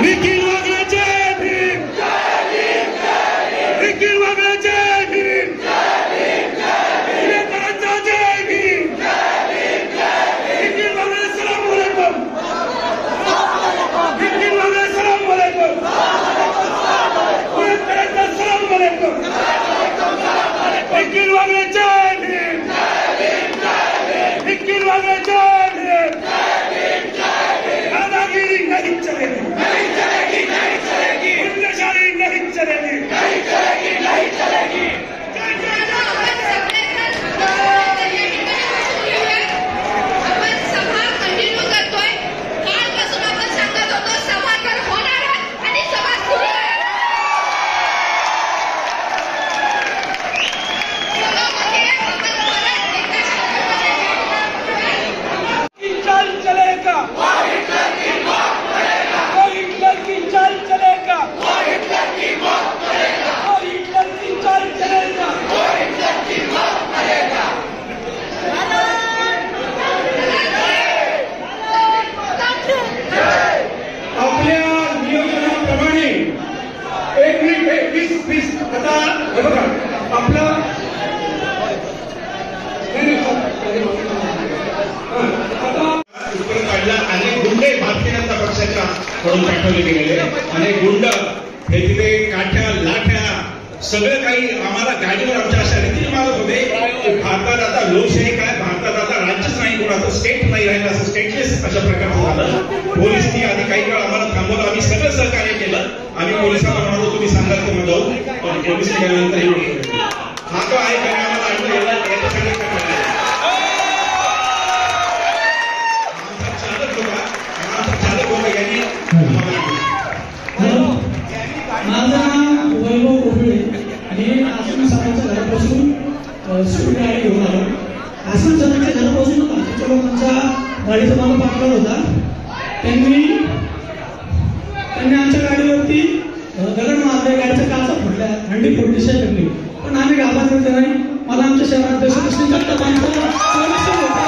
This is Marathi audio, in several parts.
निखिल वागळे जय भीम, निखिल वागळे जय भीम, विवेकानंद जय भीम, निखिल वागळे सलाम अलैकुम, निखिल वागळे सलाम अलैकुम, विवेकानंद सलाम अलैकुम, निखिल वागळे जय भीम, निखिल वागळे जय भीम, दादागिरी नहीं चलेगी, नहीं चलेगी, नहीं चलेगी, गुंडाशाही नहीं चलेगी, नहीं चलेगी, नहीं चलेगी। आपण सभा कंटिन्यू करतोय। कालपासून आपण सांगत होतो सभा तर होणार आहे आणि सभा सुरू आहे। चाल चलेगा, हिटलर की मौत करेगा, हिटलर की चाल चलेगा, हिटलर की मौत करेगा, हिटलर की चाल चलेगा, हिटलर की मौत करेगा। आपल्या नियोजनाप्रमाणे 1 मिनिट 20 आता हे बघा आपलं अनेक गुंडे भारतीय जनता पक्षाच्या कडून पाठवले गेलेले, अनेक गुंड हे तिथे काठ्या लाठ्या सगळं काही आम्हाला गाडीवर आमच्या अशा रीतीने मारत होते की भारतात आता लोकशाही काय, भारतात आता राज्यच नाही, कोणाचं स्टेट नाही राहिलं, असं स्टेटलेस अशा प्रकारचं झालं। पोलिसनी आधी काही काळ आम्हाला थांबवलं, आम्ही सगळं सहकार्य केलं, आम्ही पोलिसांना म्हणालो तुम्ही सांगा तेव्हा जाऊ, पण पोलीस गेल्यानंतर ही गोष्ट हा तो आहे का आम्हाला आणलं याच्यासाठी चालक होता यांनी माझं नाव वैभव कोबळे आणि आश्रम समाजाच्या घरापासून स्कूटी गाडी घेऊन आलो। आश्रम समाजाच्या घरापासून बाकीच्या लोकांचा गाडीचा मला पाठवला होता। त्यांनी आमच्या गाडीवरती दगड मारले, गाडीच्या काचा फुटल्या, हंडी फोडली, शकली, पण आम्ही घाबरलो नाही। मला आमच्या शहराध्यक्ष कृष्ण जगतापांचं संरक्षण होतं।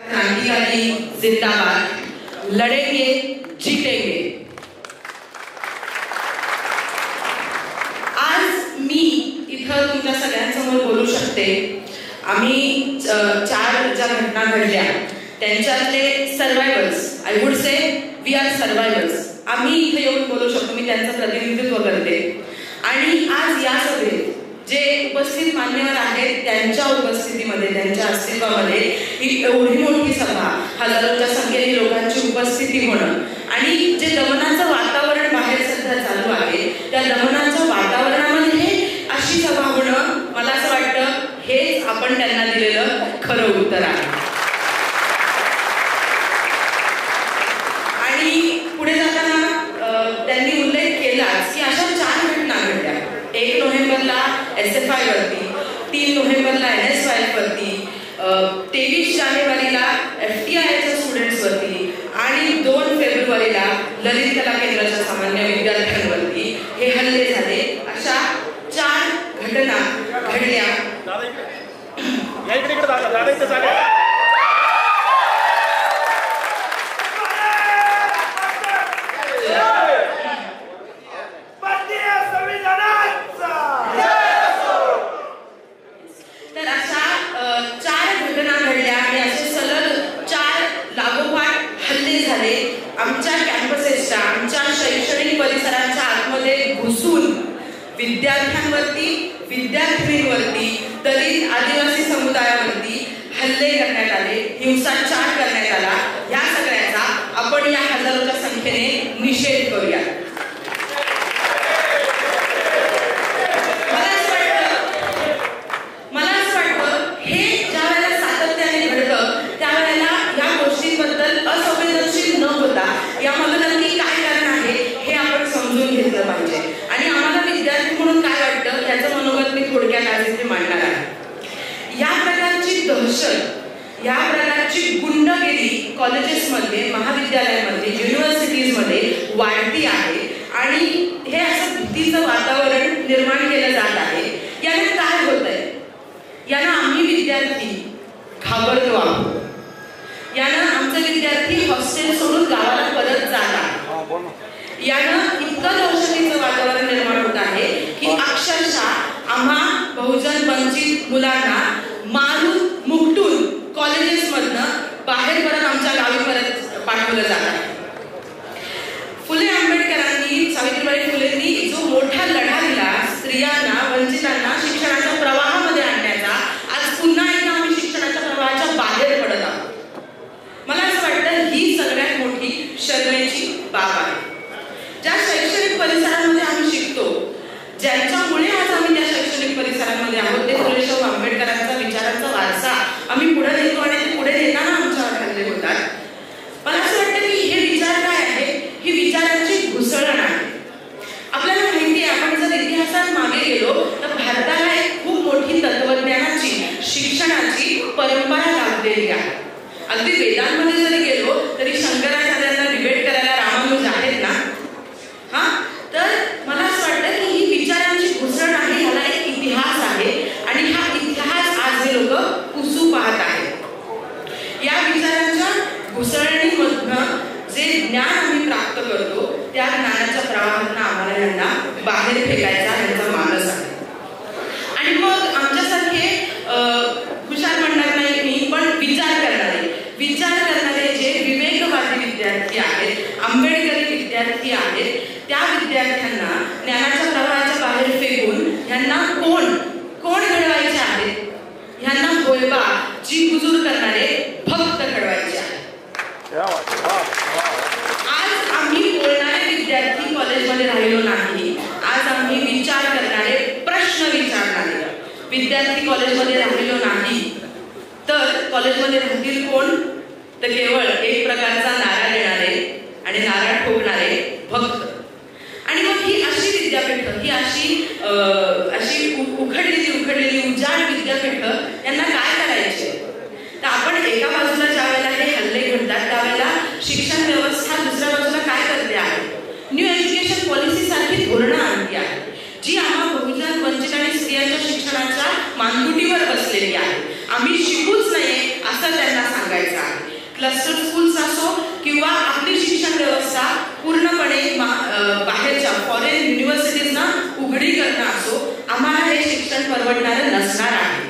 क्रांतिकारी जिंदाबाद, लड़ेंगे जीतेंगे। आज मी इथं तुमच्या सगळ्यांसमोर बोलू शकते। आम्ही 4 ज्या घटना घडल्या त्यांच्यातले survivors, I would say we are survivors, आम्ही इथे येऊन बोलू शकतो, मी त्यांचं प्रतिनिधित्व करते। आणि आज या सभेत जे उपस्थित मान्यवर आहेत त्यांच्या उपस्थितीमध्ये, त्यांच्या अस्तित्वामध्ये ही एवढी मोठी सभा, हजारोच्या संख्येने लोकांची उपस्थिती होणं आणि जे दमनाचं वातावरण बाहेर सध्या चालू आहे, त्या दमनाच्या वातावरणामध्ये अशी सभा होणं, मला असं वाटतं हेच आपण त्यांना दिलेलं खरं उत्तर आहे। आणि पुढे जाताना त्यांनी उल्लेख केलाच की अशा 4 घटना घडल्या। 1 नोव्हेंबरला SFI वरती, 3 नोव्हेंबरला NSY वरती, 23 जानेवारीला FTIच्या स्टुडंट्स वरती आणि 2 फेब्रुवारीला ललित कला केंद्राच्या सामान्य विद्यार्थ्यांवरती हे हल्ले झाले। अशा 4 घटना घडल्या। तर अशा 4 घटना घडल्या आणि असे सलग 4 लागोपाठ हल्ले झाले। आमच्या कॅम्पसेसच्या, आमच्या शैक्षणिक परिसराच्या आतमध्ये घुसून विद्यार्थ्यांवरती, विद्यार्थिनींवरती, दलित आदिवासी समुदायावरती हल्ले करण्यात आले, हिंसाचार करण्यात आला। या सगळ्याचा आपण या हजारोच्या संख्येने निषेध करूया। मला असं वाटतं हे ज्या वेळेला सातत्याने घडतं त्यावेळेला या गोष्टींबद्दल असंवेदनशील न होता यामध्ये नक्की काय कारण आहे हे आपण समजून घेतलं पाहिजे। आणि आम्हाला विद्यार्थी म्हणून काय वाटतं याचं मनोगत मी थोडक्यात आज इथे मांडणार आहे। या प्रकारची दहशत, या प्रकारची प्रकारची गुंडगिरी कॉलेजेसमध्ये, महाविद्यालयांमध्ये, युनिव्हर्सिटीजमध्ये वाढती आहे आणि हे असं भीतीचं वातावरण निर्माण केलं जात आहे. याने काय होत आहे? यानं आम्ही विद्यार्थी घाबरतो आहोत. यानं आमचे विद्यार्थी हॉस्टेल सोडून गावाला परत जात आहेत. यानं इतकं दहशतीचं वातावरण निर्माण होत आहे की अक्षरशः आम्हा बहुजन वंचित मुलांना मारून मुकटून कॉलेजेसमधनं बाहेर परत आमच्या गावी परत पाठवलं जात आहे. फुले आंबेडकरांनी, सावित्रीबाई फुलेंनी जो मोठा लढा दिला स्त्रियांना, वंचितांना शिक्षणाच्या प्रवाहामध्ये आणण्याचा, आज पुन्हा एकदा आम्ही शिक्षणाच्या प्रवाहाच्या बाहेर पडत आहोत. मला असं वाटतं ही सगळ्यात मोठी शरमेची बाब आहे. ज्या शैक्षणिक परिसरांमध्ये आम्ही शिकतो, ज्यांच्यामुळे आज आम्ही त्या शैक्षणिक परिसरांमध्ये आहोत, ते फुले आंबेडकरांचा विचारांचा वारसा आम्ही पुढे नेतो आणि ते पुढे नेताना आमच्यावर हल्ले होतात. मला असं वाटतं की हे विचार काय आहे? ही विचारांची घुसळण आहे. आपल्याला माहिती आहे, आपण जर इतिहासात मागे गेलो तर भारताला एक खूप मोठी तत्वज्ञानाची, शिक्षणाची परंपरा लाभलेली आहे. अगदी वेदांमध्ये जरी गेलो तरी शंकराचार्यांना डिबेट करायला रामानुज आहेत ना. तर मला असं वाटतं की ही विचारांची घुसळण आहे, ह्याला एक इतिहास आहे आणि हा इतिहास आज हे लोक पुसू पाहत आहेत. या विचारांच्या घुसळणीमधनं जे ज्ञान आम्ही प्राप्त करतो त्या ज्ञानाच्या प्रवाहातनं आम्हाला यांना बाहेर फेकायचा यांचा मानस आहे. आणि मग आमच्यासारखे हुशार म्हणणार नाही मी, पण विचार करणारे जे विवेकवादी विद्यार्थी आहेत, आंबेडकरी विद्यार्थी आहेत, त्या विद्यार्थ्यांना ज्ञानाच्या प्रवाहाच्या बाहेर फेकून ह्यांना कोण घडवायचे आहेत? ह्यांना गोयबा जी हुजूर करणारे भक्त घडवायचे आहेत. आज आम्ही बोलणारे विद्यार्थी कॉलेजमध्ये राहिलो नाही. आज आम्ही विचार करणारे, प्रश्न विचारणारे विद्यार्थी कॉलेजमध्ये राहिलो नाही. तर कॉलेजमध्ये राहतील कोण? तर केवळ एक प्रकारचा नारा देणारे आणि नारा ठोकणारे भक्त. आणि मग ही अशी विद्यापीठं, ही अशी उखडलेली उजाड विद्यापीठं यांना काय करायचे? तर आपण एका बाजूला ज्या वेळेला हे हल्ले घडतात त्यावेळेला शिक्षण व्यवस्था दुसऱ्या बाजूला काय करते आहे? न्यू एज्युकेशन पॉलिसी सारखी धोरणं आणली आहे जी आम्हा बहुजन वंचित आणि स्त्रियांच्या शिक्षणाच्या मानगुटीवर बसलेली आहे. आम्ही शिकूच नये असं त्यांना सांगायचं आहे. क्लस्टर स्कूल्स असो किंवा आपली शिक्षण व्यवस्था पूर्णपणे बाहेरच्या फॉरेन युनिव्हर्सिटीजना उघडी करणं असो, आम्हाला हे शिक्षण परवडणारं नसणार आहे.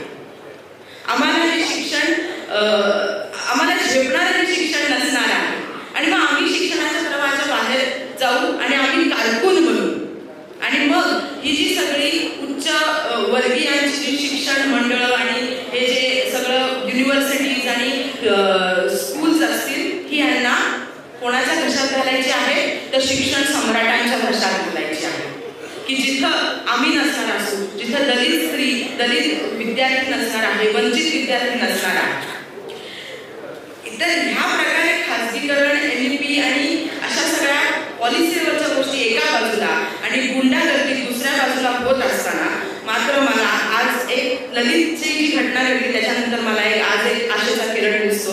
आम्हाला हे शिक्षण आम्हाला झेपणारं हे शिक्षण नसणार आहे. आणि मग आम्ही शिक्षणाच्या प्रवाहाच्या बाहेर जाऊ आणि आम्ही कारकून बनू. आणि मग ही जी सगळी उच्च वर्गीयांची शिक्षण मंडळ आणि हे जे सगळं युनिव्हर्सिटीज आणि स्कूल्स असतील, ही यांना कोणाच्या घशात घालायची आहे? तर शिक्षण सम्राटांच्या घशात घालायची आहे. की जिथं आम्ही नसणार असू, जिथं दलित स्त्री, दलित विद्यार्थी नसणार आहे, वंचित विद्यार्थी नसणार आहे. तर ह्या प्रकारे खाजगीकरण, NEP आणि अशा सगळ्या पॉलिसीवरच्या गोष्टी एका बाजूला आणि गुंडागर्दी दुसऱ्या बाजूला होत असताना मात्र मला आज एक ललितची जी घटना घडली त्याच्यानंतर मला आज एक आशेचा किरण दिसतो.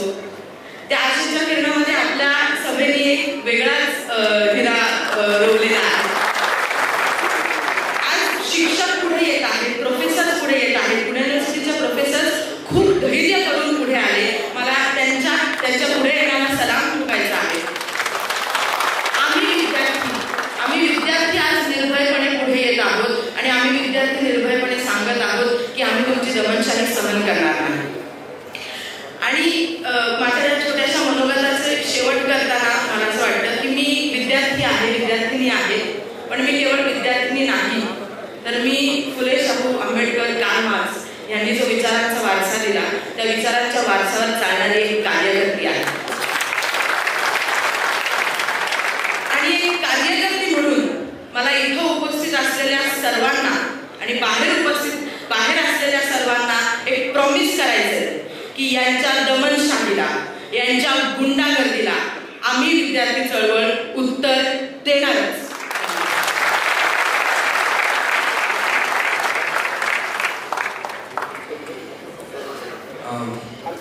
त्या आशेच्या किरणामध्ये आपल्या सभेने एक वेगळाच हिरा रोवलेला आहे. आज शिक्षक पुढे येत आहेत, प्रोफेसर पुढे येत आहेत. पुणे युनिव्हर्सिटीचे प्रोफेसर खूप धैर्य करून पुढे आले. मला त्यांच्या पुढे येण्याला सलाम ठोकायचा आहे. आम्ही विद्यार्थी आज निर्भयपणे पुढे येत आहोत आणि आम्ही विद्यार्थी निर्भयपणे सांगत आहोत की आम्ही तुमची दमनशाही सहन करणार नाही. आणि माझ्या या छोट्याशा मनोगताचे शेवट करताना मला असं वाटतं की मी विद्यार्थी आहे, विद्यार्थिनी आहे, पण मी केवळ विद्यार्थिनी नाही, तर मी फुले शाहू आंबेडकर, कार्ल मार्क्स यांनी जो विचारांचा वारसा दिला त्या विचारांच्या वारसावर चालणारी एक कार्यकर्ती आहे. आणि एक कार्यकर्ती म्हणून मला इथं उपस्थित असलेल्या सर्वांना आणि बाहेर असलेल्या सर्वांना एक प्रॉमिस करायचंय की यांच्या दमनशाहीला, यांच्या गुंडागर्दीला आम्ही विद्यार्थी चळवळ उत्तर देणारच.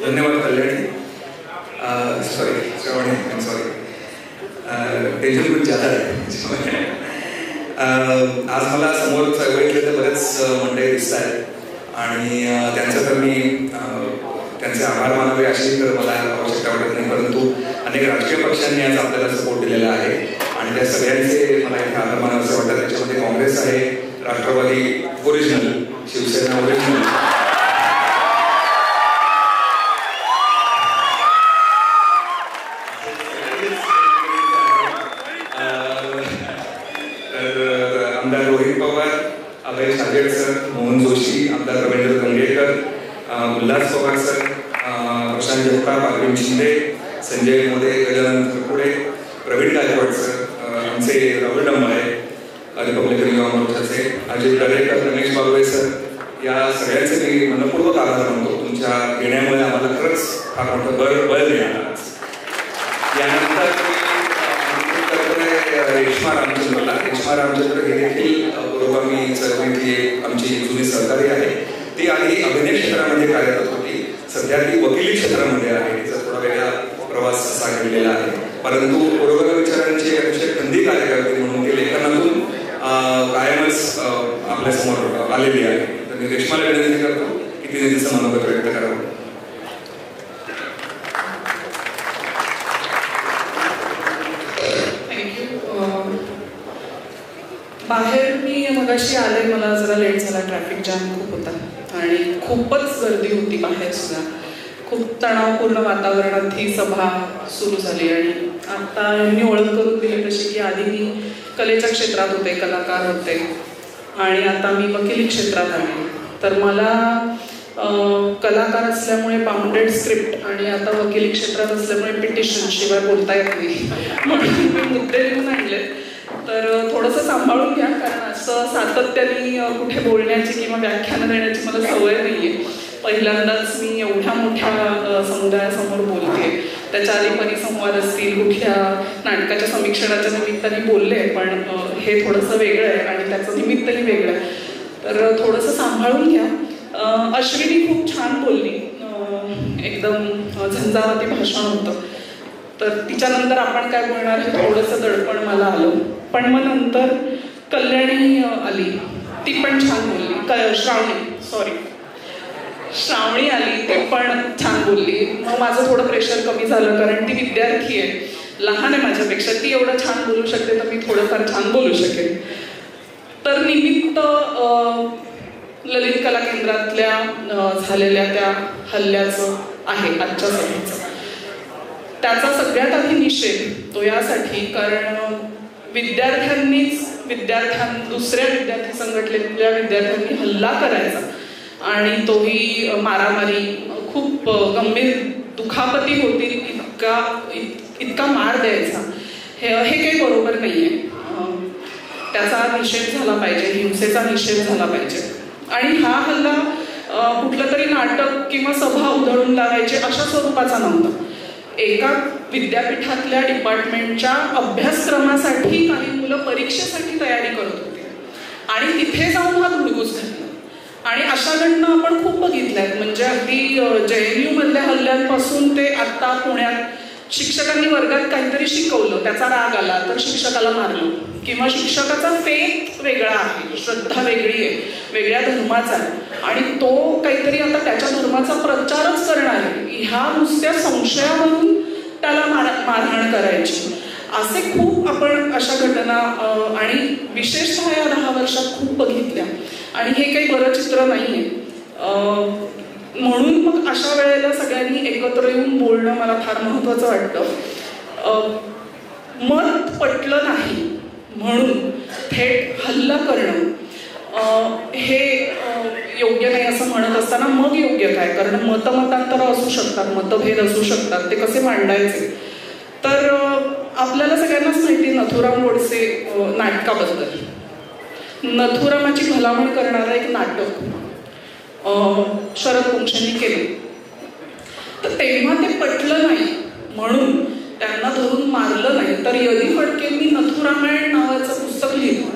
धन्यवाद कल्याणी. टेन्शन खूप जास्त आहे. आज मला समोर चळवळीतले तर बरेच मंडळी दिसत आहेत आणि त्यांचं तर मी त्यांचे आभार मानावे अशी तर मला आवश्यकता वाटत नाही, परंतु अनेक राजकीय पक्षांनी आज आपल्याला सपोर्ट दिलेला आहे आणि त्या सगळ्यांचे मला इथे आभार मानावे असं वाटतं. त्याच्यामध्ये काँग्रेस आहे, राष्ट्रवादी ओरिजिनल, शिवसेना ओरिजिनल, आमदार रोहित पवार, अभय साजेड सर, मोहन जोशी, आमदार रवींद्र गंगेकर, उल्हास पवार सर, प्रशांत जगताप, अरविंद शिंदे, संजय मोदे, गजानन थरपुडे, प्रवीण गायकवाड सर, आमचे राहुल डंबाळे रिपब्लिकन युवा मोर्चाचे, अजित दरेकर, रमेश बागवे सर, या सगळ्यांचे मी मनपूर्वक आभार मानतो. तुमच्या येण्यामुळे आम्हाला खरंच फार मोठं बळ मिळालं. यानंतर रेश्मा रामचंद्र हे देखील पुरोगामी चळवळीतली आमची जुनी सहकारी आहे. ती आधी अभिनय क्षेत्रामध्ये कार्यरत होती, सध्या ती वकिली क्षेत्रामध्ये आहे. तिचा थोडा वेगळा प्रवास असा घडलेला आहे, परंतु पुरोगामी विचारांची अतिशय खंदी कार्यकर्ते म्हणून ती लेखनातून कायमच आपल्यासमोर आलेली आहे. तर मी रेश्माला विनंती करतो की तिने तिचं मनोगत व्यक्त करावं. बाहेर मी मगाशी आले, मला जरा लेट झाला, ट्रॅफिक जाम खूप होता आणि खूपच गर्दी होती बाहेर सुद्धा. खूप तणावपूर्ण वातावरणात ही सभा सुरू झाली आणि आता मी ओळख करून दिली तशी की आधी मी कलेच्या क्षेत्रात होते, कलाकार होते आणि आता मी वकिली क्षेत्रात आले. तर मला कलाकार असल्यामुळे बाउंडेड स्क्रिप्ट आणि आता वकिली क्षेत्रात असल्यामुळे पिटिशन शिवाय बोलता येत नाही, म्हणून मी मुद्दे लिहून आणले. तर थोडंसं सांभाळून घ्या, कारण असं सातत्याने कुठे बोलण्याची किंवा व्याख्यानं देण्याची मला सवय नाही आहे. पहिल्यांदाच मी एवढ्या मोठ्या समुदायासमोर बोलते. त्याच्या आधी परिसंवाद असतील, कुठल्या नाटकाच्या समीक्षणाच्या निमित्ताने बोलले, पण हे थोडंसं वेगळं आहे आणि त्याचं निमित्तही वेगळं आहे. तर थोडंसं सांभाळून घ्या. अश्विनी खूप छान बोलली, एकदम झंझावाती भाषण होतं. तर तिच्यानंतर आपण काय बोलणार हे थोडंसं दडपण मला आलं, पण मग नंतर कल्याणी आली, ती पण छान बोलली. श्रावणी आली, ती पण छान बोलली. मग माझं थोडं प्रेशर कमी झालं, कारण ती विद्यार्थी आहे, लहान आहे माझ्यापेक्षा. ती एवढं छान बोलू शकते तर मी थोडंफार छान बोलू शकेन. तर निमित्त ललित कला केंद्रातल्या झालेल्या त्या हल्ल्याचं आहे आजच्या सभेचं. त्याचा सगळ्यात आधी निषेध तो यासाठी, कारण दुसऱ्या विद्यार्थी संघटनेतल्या विद्यार्थ्यांनी हल्ला करायचा आणि तोही मारामारी, खूप गंभीर दुखापती होती, इतका मार द्यायचा, हे काही बरोबर नाहीये. त्याचा निषेध झाला पाहिजे, हिंसेचा निषेध झाला पाहिजे. आणि हा हल्ला कुठलं तरी नाटक किंवा सभा उधळून लावायचे अशा स्वरूपाचा नव्हता. एका विद्यापीठातल्या डिपार्टमेंटच्या अभ्यासक्रमासाठी काही मुलं परीक्षेसाठी तयारी करत होती आणि तिथे जाऊन हा धुडगूस घातला. आणि अशा घटना आपण खूप बघितल्यात. म्हणजे अगदी JNU मधल्या हल्ल्यांपासून ते आता पुण्यात शिक्षकांनी वर्गात काहीतरी शिकवलं, त्याचा राग आला तर शिक्षकाला मारलं, किंवा शिक्षकाचा फेथ वेगळा आहे, श्रद्धा वेगळी आहे, वेगळ्या धर्माचा आहे आणि तो काहीतरी आता त्याच्या धर्माचा प्रचारच करणार आहे, ह्या नुसत्या संशयावरून त्याला मारहाण करायची. असे खूप आपण अशा घटना आणि विशेषतः या 10 वर्षात खूप बघितल्या आणि हे काही बरं चित्र नाहीये. म्हणून मग अशा वेळेला सगळ्यांनी एकत्र येऊन बोलणं मला फार महत्वाचं वाटतं. मत पटलं नाही म्हणून थेट हल्ला करणं हे योग्य नाही असं म्हणत असताना मग योग्य काय, कारण मतमतांतरं असू शकतात, मतभेद असू शकतात, ते कसे मांडायचे. तर आपल्याला सगळ्यांनाच माहिती नथुराम गोडसे नाटकाबद्दल. नथुरामाची भलावण करणारं एक नाटक शरद कुंक्षांनी केले, तर तेव्हा ते पटलं नाही म्हणून त्यांना धरून मारलं नाही. तर यदी फडकेंनी नथुरामायण नावाचं पुस्तक लिहिलं,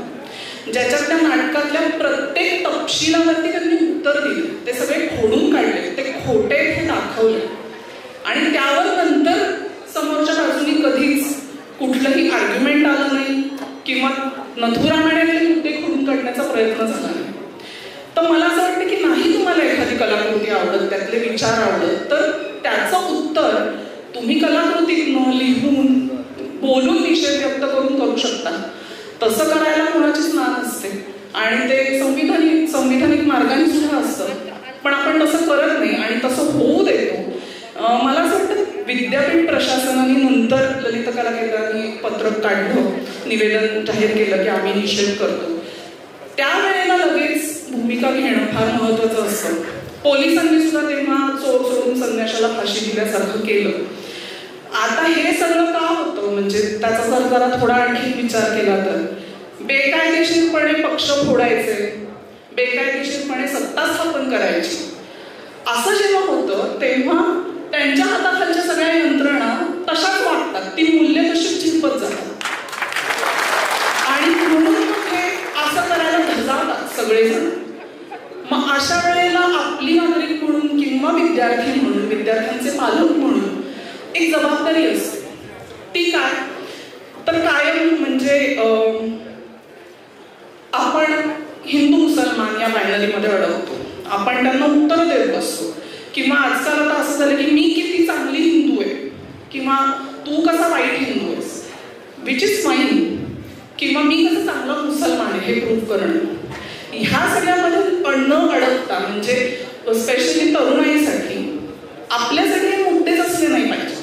ज्याच्यात त्या नाटकातल्या प्रत्येक तपशिलावरती त्यांनी उत्तर दिले, ते सगळे खोडून काढले, ते खोटे हे दाखवले आणि त्यावर नंतर समोरच्या बाजूनी कधीच कुठलंही आर्ग्युमेंट एखादी कलाकृती आवडत, त्यातले विचार आवडत, तर त्याचं उत्तर तुम्ही कलाकृतीतनं लिहून बोलून निषेध व्यक्त करू शकता. तसं करायला कोणाचीच ना नसते आणि ते संविधानिक मार्गाने सुद्धा असतं, पण आपण तसं करत नाही आणि तसं होऊ देतो. मला असं वाटतं विद्यापीठ प्रशासनाने नंतर ललित कला केंद्राने पत्रक काढलं, निवेदन जाहीर केलं की आम्ही निषेध करतो. त्यावेळेला लगेच भूमिका घेणं फार महत्वाचं असतं. पोलिसांनी सुद्धा तेव्हा चोर सोडून संन्याशाला फाशी दिल्यासारखं केलं. आता हे सगळं का होतं, म्हणजे त्याचा जर जरा थोडा आणखी विचार केला तर बेकायदेशीरपणे पक्ष फोडायचे, बेकायदेशीरपणे सत्ता स्थापन करायची, असं जेव्हा होतं तेव्हा त्यांच्या हाताखालच्या सगळ्या यंत्रणा तशाच वागतात, ती मूल्य तशीच झिरपत जातात आणि म्हणून हे असं करायला धजावतात सगळेजण. मग अशा वेळेला आपली नागरिक म्हणून किंवा विद्यार्थी म्हणून, विद्यार्थ्यांचे पालक म्हणून एक जबाबदारी असते. ती काय तर कायम म्हणजे आपण हिंदू मुसलमान या बायनरीमध्ये अडकतो, आपण त्यांना उत्तर देत बसतो. किंवा आजकाल आता असं झालं की मी किती चांगली हिंदू आहे किंवा तू कसा वाईट हिंदू आहेस, विच इज फाईन, किंवा मी कसं चांगला मुसलमान आहे हे प्रूव्ह करणं. ह्या सगळ्यामध्ये न अडकता म्हणजे स्पेशली तरुणाईसाठी आपल्यासाठी हे मुद्देच असले नाही पाहिजे.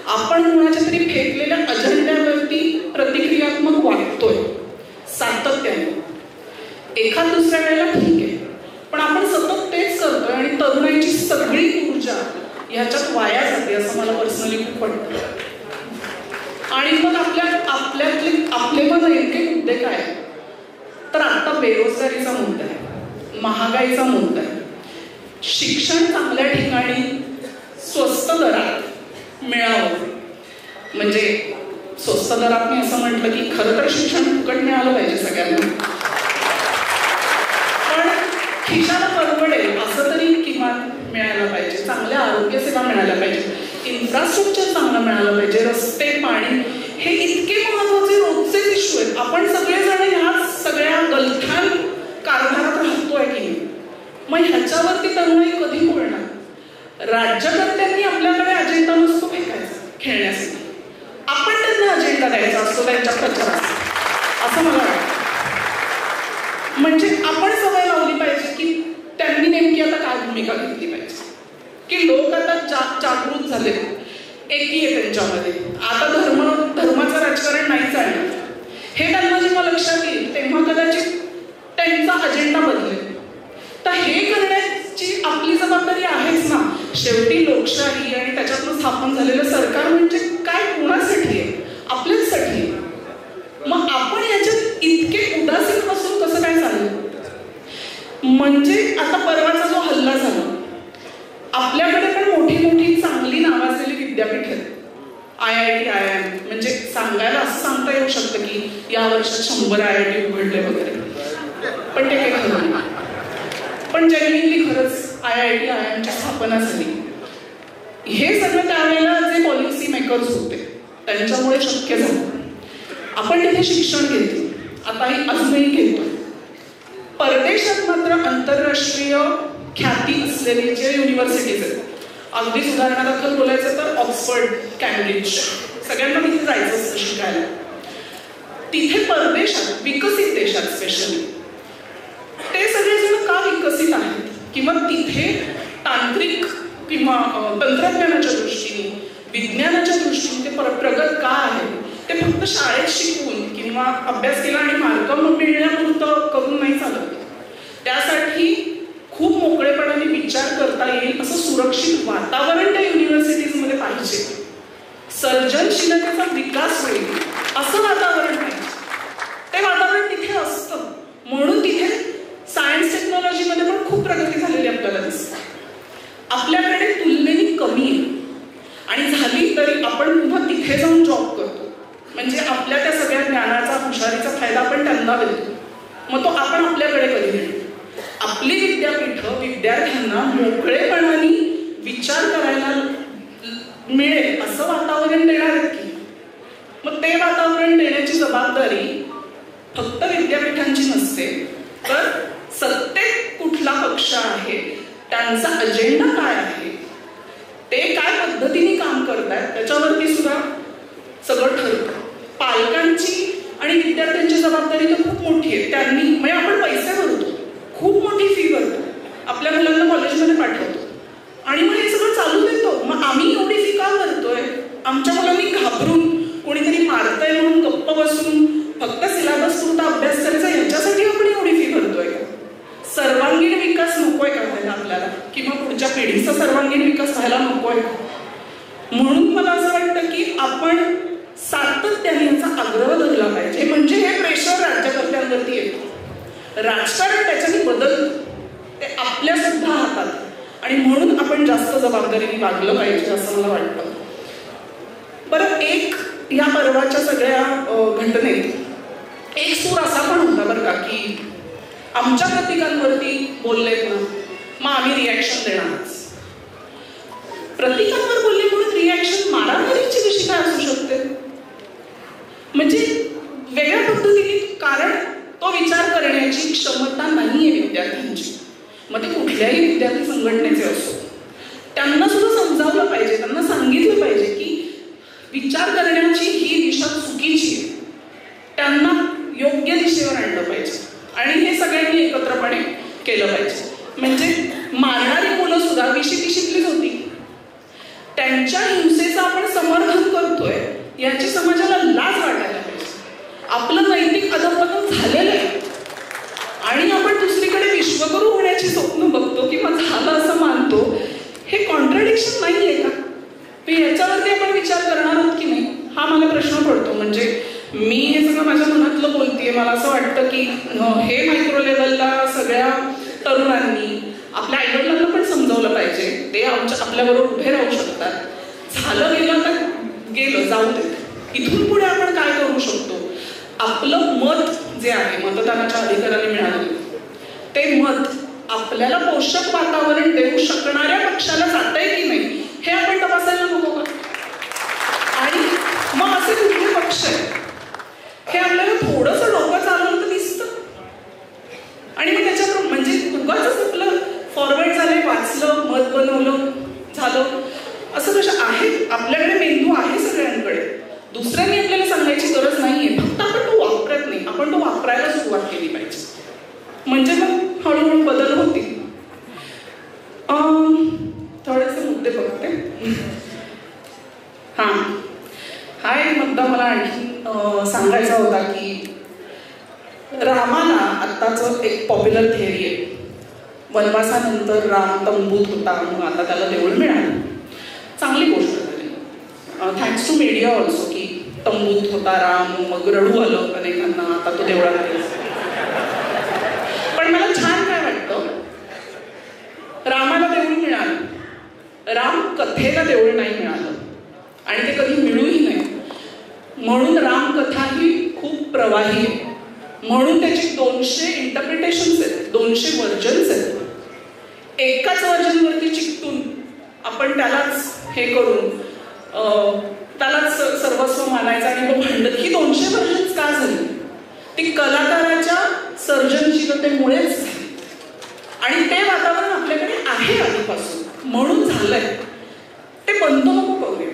आपण कुणाच्या तरी फेकलेल्या अजेंड्यावरती प्रतिक्रियात्मक वागतोय सातत्याने, एखाद दुसऱ्या वेळेला ठीक आहे, पण आपण सतत तेच करतोय आणि तरुणाईची सगळी ऊर्जा ह्याच्यात वाया जाते असं मला पर्सनली खूप वाटतं. आणि मग आपले मग नेमके मुद्दे काय तर आता बेरोजगारीचा मुद्दा आहे, महागाईचा मुद्दा आहे, शिक्षण चांगल्या ठिकाणी स्वस्त दरात मिळावं. म्हणजे स्वस्त दरात मी असं म्हटलं की खरं तर शिक्षण फुकट मिळालं पाहिजे सगळ्यांना, पण खिशाला परवडेल असं तरी किमान मिळायला पाहिजे, चांगल्या आरोग्य सेवा मिळायला पाहिजे, इन्फ्रास्ट्रक्चर चांगलं मिळालं पाहिजे, रस्ते, पाणी हे इतके महत्वाचे रोजचे इश्यू आहेत. आपण सगळेजण ह्या सगळ्या गलथान कारभारात राहतोय की नाही, मग ह्याच्यावरती तरुणाई कधी बोलणार. राज्यकर्त्यांनी आपल्याकडे अजेंडा नसतो फेकायचा खेळण्यासाठी, आपण त्यांना अजेंडा द्यायचा असतो त्यांच्या प्रचारात असं मला वाटतं. म्हणजे आपण सवय लावली पाहिजे की त्यांनी नेमकी आता काय भूमिका घेतली पाहिजे, की लोक आता जागृत झाले, एकी आहे त्यांच्यामध्ये, आता धर्माचं राजकारण नाही चालणार. हे त्यांना जेव्हा लक्षात येईल तेव्हा कदाचित त्यांचा अजेंडा बदलेल. तर हे करण्याची आपली जबाबदारी आहेच ना. शेवटी लोकशाही आणि त्याच्यातून स्थापन झालेलं सरकार म्हणजे काय, कोणासाठी आहे, आपल्याचसाठी आहे. मग आपण याच्यात इतके उदासीन असून कसं काय चाललं. म्हणजे आता परवाचा जो हल्ला झाला, आपल्याकडे पण मोठी मोठी चांगली नावाजलेली विद्यापीठ आहेत, IIT, IIM, म्हणजे सांगायला असं सांगता येऊ शकतं की या वर्षात 100 IIT उघडले वगैरे, पण ते काही खरं नाही. पण जेन्युइनली खरंच IIT, IIMची स्थापना झाली. हे सगळं त्यावेळेला जे पॉलिसी मेकर्स होते त्यांच्यामुळे शक्य झालं. आपण तिथे शिक्षण घेतो, आताही अजूनही घेतो. परदेशात मात्र आंतरराष्ट्रीय ख्याती असलेले जे युनिव्हर्सिटीज आहेत, अगदीच उदाहरणादाखल बोलायचं तर ऑक्सफर्ड, कॅम्ब्रिज, सगळ्यांना तिथे जायचं असतं शिकायला. तिथे परदेशात, विकसित देशात स्पेशली, ते सगळेजण का विकसित आहेत किंवा तिथे तांत्रिक किंवा तंत्रज्ञानाच्या दृष्टीने, विज्ञानाच्या दृष्टीने ते प्रगत का आहे, ते फक्त शाळेत शिकून किंवा अभ्यास केला आणि मार्क मिळण्यापुरतं करून नाही चालत. त्यासाठी खूप मोकळेपणाने विचार करता येईल असं सुरक्षित वातावरण त्या युनिव्हर्सिटीजमध्ये पाहिजे. सर्जनशीलतेचा विकास होईल असं वातावरण पाहिजे. ते वातावरण तिथे असतं, म्हणून तिथे सायन्स टेक्नॉलॉजीमध्ये पण खूप प्रगती झालेली आपल्याला दिसते. आपल्याकडे तुलनेने कमी आहे आणि झाली तरी आपण पुन्हा तिथे जाऊन जॉब करतो. म्हणजे आपल्या त्या सगळ्या ज्ञानाचा, हुशारीचा फायदा आपण त्यांना देतो. मग तो आपण आपल्याकडे कधी घेतो. आपली विद्यापीठं विद्यार्थ्यांना मोकळेपणाने विचार करायला मिळेल असं वातावरण देणार आहेत की. मग ते वातावरण देण्याची जबाबदारी फक्त विद्यापीठांची नसते, तर सत्तेत कुठला पक्ष आहे त्यांचा अजेंडा काय आहे, ते काय पद्धतीने काम करतायत त्याच्यावरती सुद्धा सगळं ठरतं. पालकांची आणि विद्यार्थ्यांची जबाबदारी तर खूप मोठी आहे. त्यांनी म्हणजे आपण पैसे भरतो, खूप मोठी फी भरतो, आपल्या मुलांना कॉलेजमध्ये पाठवतो आणि मग हे सगळं चालू देतो. मग आम्ही एवढी फी का भरतोय? आमच्या मुलांनी घाबरून कोणीतरी मारतंय म्हणून गप्प बसून फक्त सिलेबस पुरता अभ्यास करायचा याच्यासाठी आपण एवढी फी भरतोय का? सर्वांगीण विकास नकोय का व्हायला आपल्याला? किंवा पुढच्या पिढीचा सर्वांगीण विकास व्हायला नकोय का? म्हणून मला असं वाटतं की आपण सातत्याने याचा आग्रह धरला पाहिजे. म्हणजे हे प्रेशर राज्यकर्त्यांवरती येतं, राजकारण त्याच्याने बदलतं, ते आपल्या सुद्धा हातात, आणि म्हणून आपण जास्त जबाबदारीने वागलं पाहिजे असं मला वाटतं. बरं, एक या पर्वाच्या सगळ्या घटनेत एक सूर असा पण होता बरं का की आमच्या प्रतीकांवरती बोललेत ना, मग आम्ही रिॲक्शन देणारच. प्रतीकांवर बोलले म्हणून रिॲक्शन मारामारीची कशी काय असू शकते? म्हणजे वेगळ्या पद्धतीने, कारण तो विचार करण्याची क्षमता नाहीये विद्यार्थ्यांची. मग ते कुठल्याही विद्यार्थी संघटनेचे असो, त्यांना सुद्धा समजावलं पाहिजे, त्यांना सांगितलं पाहिजे की विचार करण्याची ही दिशा चुकीची आहे, त्यांना योग्य दिशेवर आणलं पाहिजे आणि हे सगळ्यांनी एकत्रपणे केलं पाहिजे. म्हणजे मारणारी मुलं सुद्धा विशितीशीतलीच होती, त्यांच्या हिंसेचं आपण समर्थन करतोय याची समाजाला लाज वाटायला पाहिजे. आपलं नैतिक अधपतन झालेलं आहे आणि आपण दुसरीकडे विश्वगुरू होण्याची स्वप्न बघतो किंवा झालं असं मानतो. हे कॉन्ट्राडिक्शन नाहीये का? याच्यावरती आपण विचार करणार आहोत की नाही हा मला प्रश्न पडतो. म्हणजे मी हे सगळं माझ्या मनातलं बोलतेय. मला असं वाटतं की हे मायक्रो लेवलला सगळ्या तरुणांनी आपल्या आईवडिलांना पण समजावलं पाहिजे. ते आपल्याबरोबर उभे राहू शकतात. झालं गेलं तर गेलं, जाऊ दे. इथून पुढे आपण काय करू शकतो? आपलं मत जे आहे, मतदानाच्या अधिकाराने मिळालेलं ते मत आपल्याला पोषक वातावरण देऊ शकणाऱ्या पक्षाला जातंय की नाही हे आपण तपासायला नको का? आणि मग असे कुठले पक्ष आहे हे आपल्याला थोडंसं डोकं चालवलं तर दिसतं. आणि मग त्याच्यात म्हणजे उगाच आपलं फॉरवर्ड झालंय, वाचलं, मत बनवलं, झालं असं कसं आहे? आपल्याकडे मेंदू आहे सगळ्यांकडे. दुसऱ्यांनी आपल्याला सांगायची गरज नाहीये, फक्त आपण तो वापरत नाही. आपण तो वापरायला सुरुवात केली पाहिजे, म्हणजे मग हळूहळू बदल होतील. थोडेसे मुद्दे बघते. हा एक मुद्दा मला आणखी सांगायचा होता की रामाला आत्ताचं एक पॉप्युलर थिअरी आहे, वनवासानंतर राम तंबूत होता मग आता त्याला देऊळ मिळालं. चांगली गोष्ट झाली, थँक्स टू मीडिया ऑल्सो, की तंबूत होता राम, मग रडू आलं अनेकांना, आता तो देवळात गेला. पण मला छान काय वाटतं, रामाला देऊळ मिळालं, राम कथेला देऊळ नाही मिळालं आणि ते कधी मिळूही नाही. म्हणून रामकथा ही खूप प्रवाही आहे. म्हणून त्याची 200 इंटरप्रिटेशन्स आहेत, 200 व्हर्जन्स आहेत. एकाच व्हर्जनवरती चिकटून आपण त्यालाच हे करून त्यालाच सर्वस्व मानायचं आणि तो भांडत. ही 200 व्हर्जन्स का झाली? ती कलाकाराच्या सर्जनशीलतेमुळेच झाली आणि ते वातावरण आपल्याकडे आहे आधीपासून, म्हणून झालंय. ते बंद नको करूया,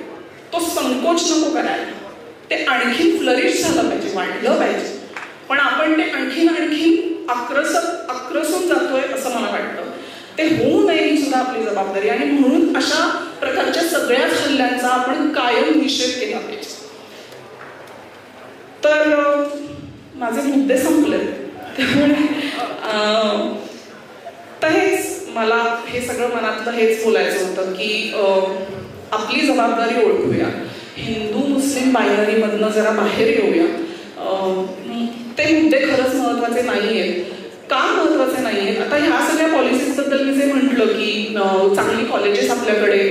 तो संकोच नको करायला. ते आणखीन फ्लरिश झालं पाहिजे, वाढलं पाहिजे. पण आपण ते आणखीन आक्रसून जातोय असं मला वाटतं. ते होऊ नये ही सुद्धा आपली जबाबदारी. आणि म्हणून अशा प्रकारच्या सगळ्याच हल्ल्यांचा आपण कायम निषेध केला पाहिजे. तर माझे मुद्दे संपले. त्यामुळे तर हेच मला हे सगळं मनातलं हेच बोलायचं होतं की आपली जबाबदारी ओळखूया, हिंदू मुस्लिम बायनरीमधनं जरा बाहेर येऊया. ते मुद्दे खरंच महत्वाचे नाही आहेत. का महत्वाचे नाही आहेत? आता ह्या सगळ्या पॉलिसीजबद्दल मी जे म्हटलं की चांगली कॉलेजेस आपल्याकडे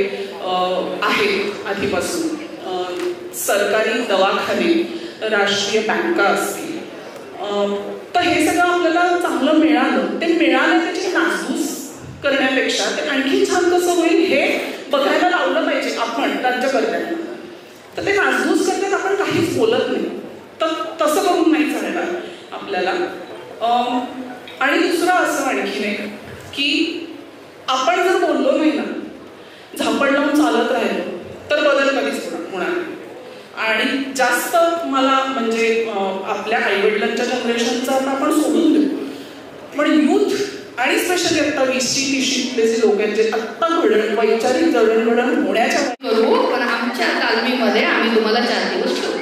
आहेत आधीपासून, सरकारी दवाखाने, राष्ट्रीय बँका असतील, तर हे सगळं आपल्याला चांगलं मिळालं. ते मिळालं त्याची नासधूस करण्यापेक्षा ते आणखी छान कसं होईल हे बघायला लावलं पाहिजे आपण राज्यकर्त्यांना. तर ते नासधूस करण्यात आपण काहीच बोलत नाही, तर तसं करून नाही चालणार आपल्याला. आणि दुसरं असं आणखीन आहे की आपण जर बोललो नाही ना, झापड लावून चालत राहिलो तर बदल कधीच होणार नाही. आणि जास्त मला म्हणजे आपल्या आईवडिलांच्या जनरेशनचं आता आपण सोडून देऊ, पण युथ आणि स्पेशली आता 20-30 जे लोक आहेत जे आत्ता वैचारिक जडणघडण होण्याच्या करू. पण आमच्या तालमीमध्ये आम्ही तुम्हाला 4 दिवस ठेवू.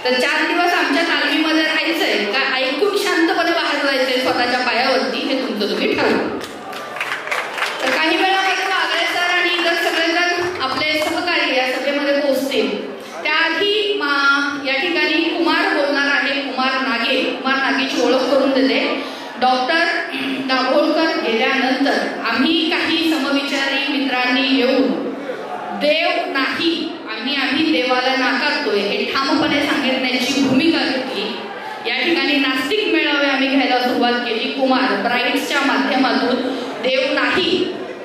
तर 4 दिवस आमच्या तालमीमध्ये राहायचंय का ऐकून शांतपणे बाहेर जायचंय स्वतःच्या पायावरती, हे तुमचं तुम्ही ठरवा. तर काही वेळामध्ये वागळे सर आणि इतर सगळेजण आपले सहकारी या सभेमध्ये पोहोचतील. त्याआधी या ठिकाणी कुमार बोलणार आहे. कुमार नागेची ओळख करून देते. डॉक्टर दाभोळकर गेल्यानंतर आम्ही काही समविचारी मित्रांनी येऊन देव नाही आणि आम्ही देवाला नाकारतोय हे ठामपणे सांगितण्याची भूमिका घेतली. या ठिकाणी नास्तिक मेळावे आम्ही घ्यायला सुरुवात केली. कुमार ब्राईट्सच्या माध्यमातून देव नाही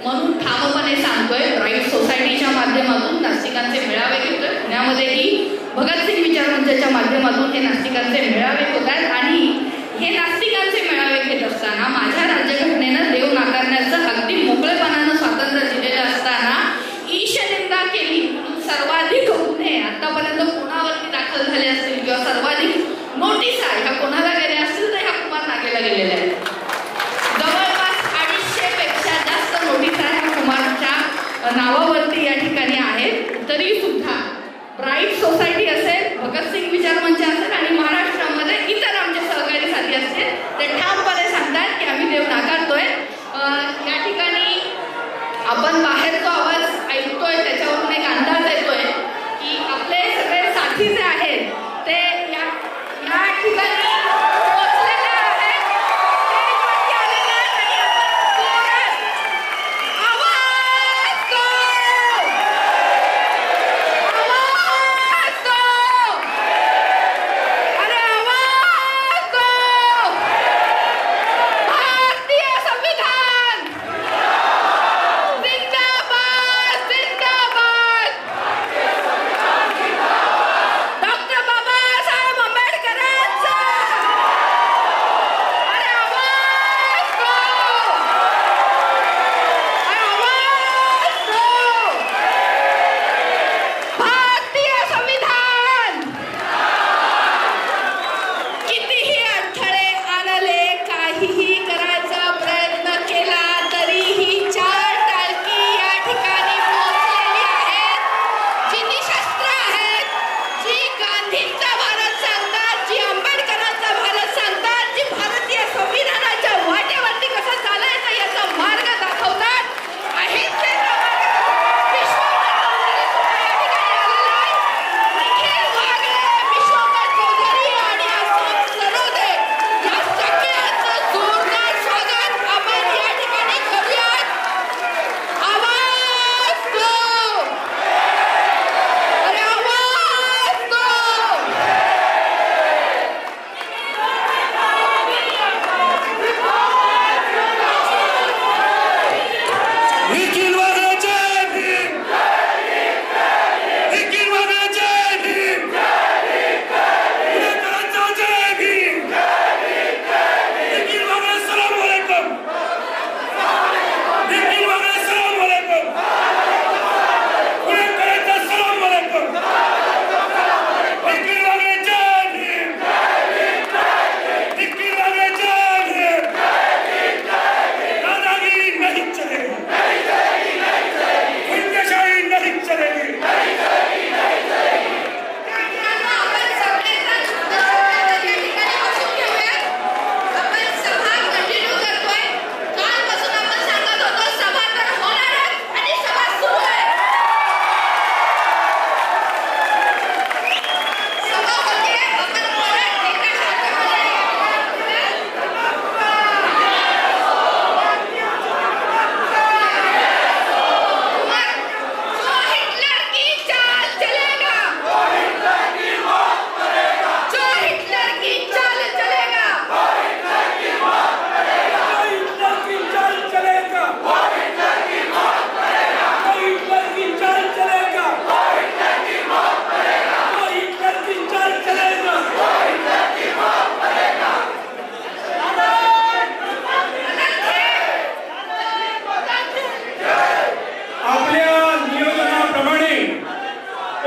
म्हणून ठामपणे सांगतोय. ब्राईट सोसायटीच्या माध्यमातून नास्तिकांचे मेळावे घेतोय. पुण्यामध्येही भगतसिंग विचार मंचाच्या माध्यमातून हे नास्तिकांचे मेळावे होत आहेत. आणि हे नास्तिकांचे मेळावे घेत असताना माझ्या राज्यघटनेनं देव नाकारण्याचं अगदी मोकळेपणानं स्वातंत्र्य दिलेलं असताना ईशनिंदा केली म्हणून सर्वाधिक गुन्हे आतापर्यंत कोणावरती दाखल झाले असतील किंवा सर्वाधिक नोटिसा ह्या कोणाला गेल्या असतील तर ह्या कुमार नागेला गेलेल्या आहेत. जवळपास 250 पेक्षा जास्त नोटिसा ह्या कुमारच्या नावावरती या ठिकाणी आहेत. तरी सुद्धा ब्राईट सोसायटी असेल, भगतसिंग विचार मंच असेल आणि महाराष्ट्रामध्ये इतर आमचे सहकारी साथी असतील ते ठामपणे सांगतात की आम्ही देव नाकारतोय. या ठिकाणी आपण बाहेर जो आवाज ऐकतोय त्याच्यावरून एक अंदाज येतोय की आपले सगळे साथी जे आहेत ते या ठिकाणी पोहोचलेले आहेत. स्टेजवरती आलेले आहेत आणि आपण जोरात आवाज दो! आवाज दो! अरे आवाज दो! भारतीय संविधान जिंदाबाद जिंदाबाद. डॉक्टर बाबासाहेब आंबेडकरांचा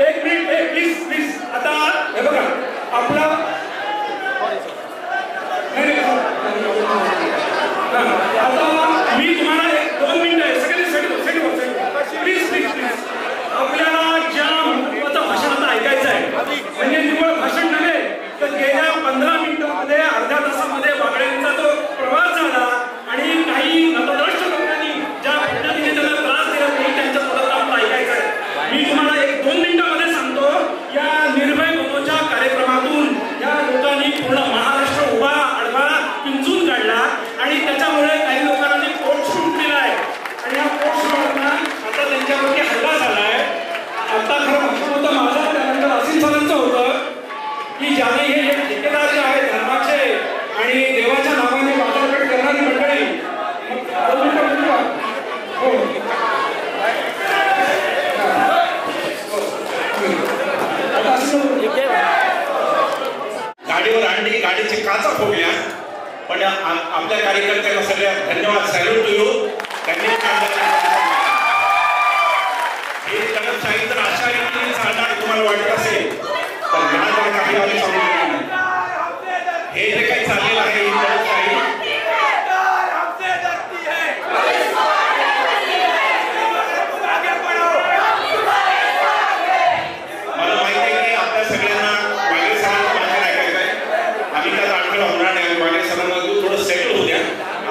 एक मिनिट प्लीज प्लीज. आता हे बघा आपला आता मी तुम्हाला 1-2 मिनिटं आहे सगळे प्लीज प्लीज प्लीज. आपल्याला ज्या महत्वाचं भाषण आता ऐकायचं आहे म्हणजे निव्वळ भाषण नव्हे तर गेल्या 15 मिनिटांमध्ये अर्ध्या तासामध्ये वागळेंचा जो प्रवास झाला आणि काही नतद्रष्ट लोकांनी ज्या पद्धतीने त्यांना त्रास दिला नाही त्यांच्या पदार्थ ऐकायचं आहे. मी तुम्हाला 1-2 मिनिटांमध्ये सांगतो या निर्भय मनोच्या कार्यक्रमातून या लोकांनी पूर्ण महाराष्ट्र उभा आडवा पिंजून काढला आणि त्याच्यामुळे काही लोकांनी पोटशूट दिलाय आणि या पोटशूटना आता त्यांच्यावरती हल्ला झालाय. आता खरं भाषण होतं माझं त्यानंतर असीम सरांचं होतं की ज्याने हे ठेकेदार जे आहेत धर्माचे आणि देवाच्या नावाने बाजारपेठ करणारी मंडळी गाडीवर आणली गाडीची काचा फोडल्या पण आपल्या कार्यकर्त्यांना सगळ्या धन्यवाद सॅल्यूट टू यू. त्यांनी हे दडपशाही जर अशा रीतीने चालणार तुम्हाला वाटत असेल तर या काही आम्ही समजून हे जे काही चाललेलं आहे ही दडपशाही मला माहिती आहे की आपल्या सगळ्यांना वाघे सरांचं भाषण ऐकायचं आहे. आम्ही त्याचा अडथळा होणार नाही. वाघे सरांना थोडं सेटल होऊ द्या.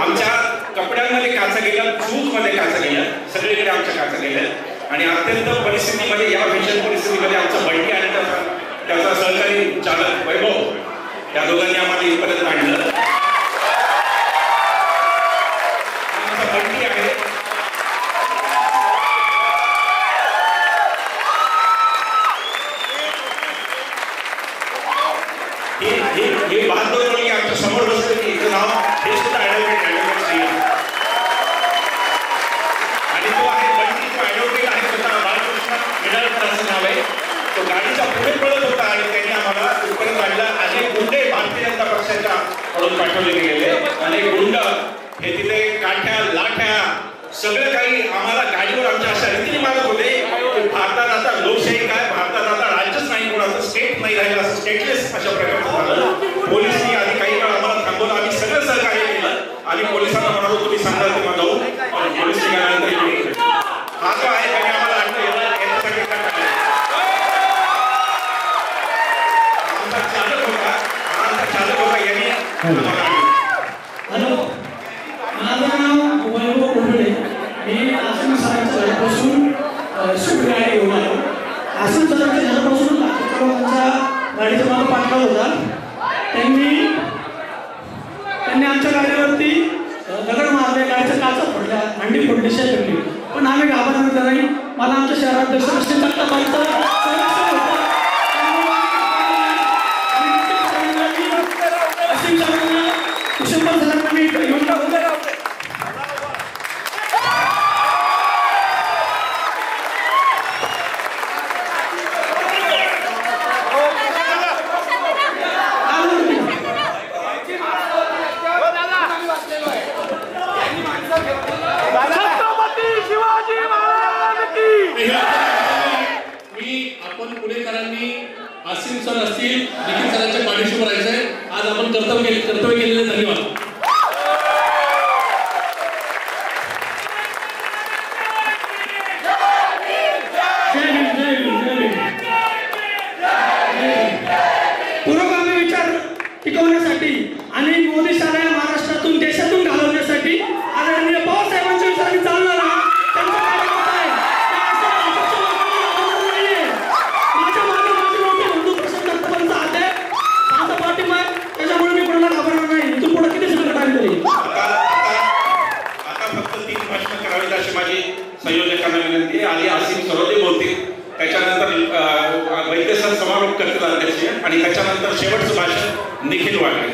आमच्या कपड्यांमध्ये काचा गेल्या शूजमध्ये काचा गेल्या सगळीकडे आमच्या काचा गेल्या आणि अत्यंत परिस्थितीमध्ये या भीषण परिस्थितीमध्ये आमचा बंटी आणि त्याचा सहकारी चालक वैभव या दोघांनी आम्हाला इथपर्यंत आणलं. आमचा बंटी आहे हे बहादूर मुलगी आमच्या समोर बसले की हिचं नाव हे सुद्धा ॲडव्होकेट आणि तो आहे बंटी. तो ॲडव्होकेट आहे स्वतः बालकृष्ण मिडलकर असं नाव आहे. तो गाडीच्या पुढे पळत होता आणि त्यांनी आम्हाला इथपर्यंत आणलं. अनेक गुंडे भारतीय जनता पक्षाच्या कडून पाठवले गेलेले अनेक गुंड हे तिथे काठ्या लाठ्या सगळं काही आम्हाला गाडीवर आमच्या अशा रीतीने मारत होते की भारतात आता लोकशाही काय भारतात आता राज्यच नाही कोणाचं स्टेट नाही राहिलं असं स्टेटलेस अशा प्रकारचं झालं. पोलिसांनी आधी काही काळ आम्हाला थांबवलं. आम्ही सगळं सहकार्य केलं आणि पोलिसांना म्हणालो तुम्ही सांगा तेव्हा जाऊ आणि पोलीस निघाल्यानंतर हा जो आहे त्यांनी आम्हाला आणलं याच्यासाठी आमचा चालक होता यांनी हॅलो माझं नाव वैभव कोंबडे. मी आसीम सरांच्या घरापासून स्विफ्ट गाडी घेऊन आलो. आसीम सरांच्या घरापासून त्यांच्या गाडीचा मार्ग पाठवला होता. त्यांनी आमच्या गाडीवरती दगड मारले गाडीच्या काचा फोडल्या अंडी फोडली शेतली पण आम्ही घाबरलो नाही. मला आमच्या शहराध्यक्ष श्री दत्ताबाईंचं संरक्षण होतं. असीम सरांना कुशंबर सरांना मी घेऊन टाकून आपण पुणेकरांनी आसीम सर असतील निखिल सरांच्या पाठीशी राहायचंय. आज आपण कर्तव्य केलेले धन्यवाद. पुरोगामी विचार टिकवण्यासाठी आणि मोदी शाळा महाराष्ट्रातून देशातून घालवण्यासाठी आदरणीय पवारसाहेबांच्या विचारांनी चालणारा त्यांचा कार्यकर्ता आहे. माझ्या मागे माझे मोठे बंधू प्रशांत दत्ताबाईंचा हात आहे. माझा पाठिंबा त्याच्यामुळे मी कोणाला घाबरणार नाही. इथून पुढे किती संकट आली तरी आता फक्त 3 भाषणं करावीत अशी माझी संयोजकांना विनंती आहे. आधी आसीम सरोदे बोलतील त्याच्यानंतर वैद्य सर समारोप करतील अध्यक्ष आणि त्याच्यानंतर शेवटचं भाषण निखिल वागळे.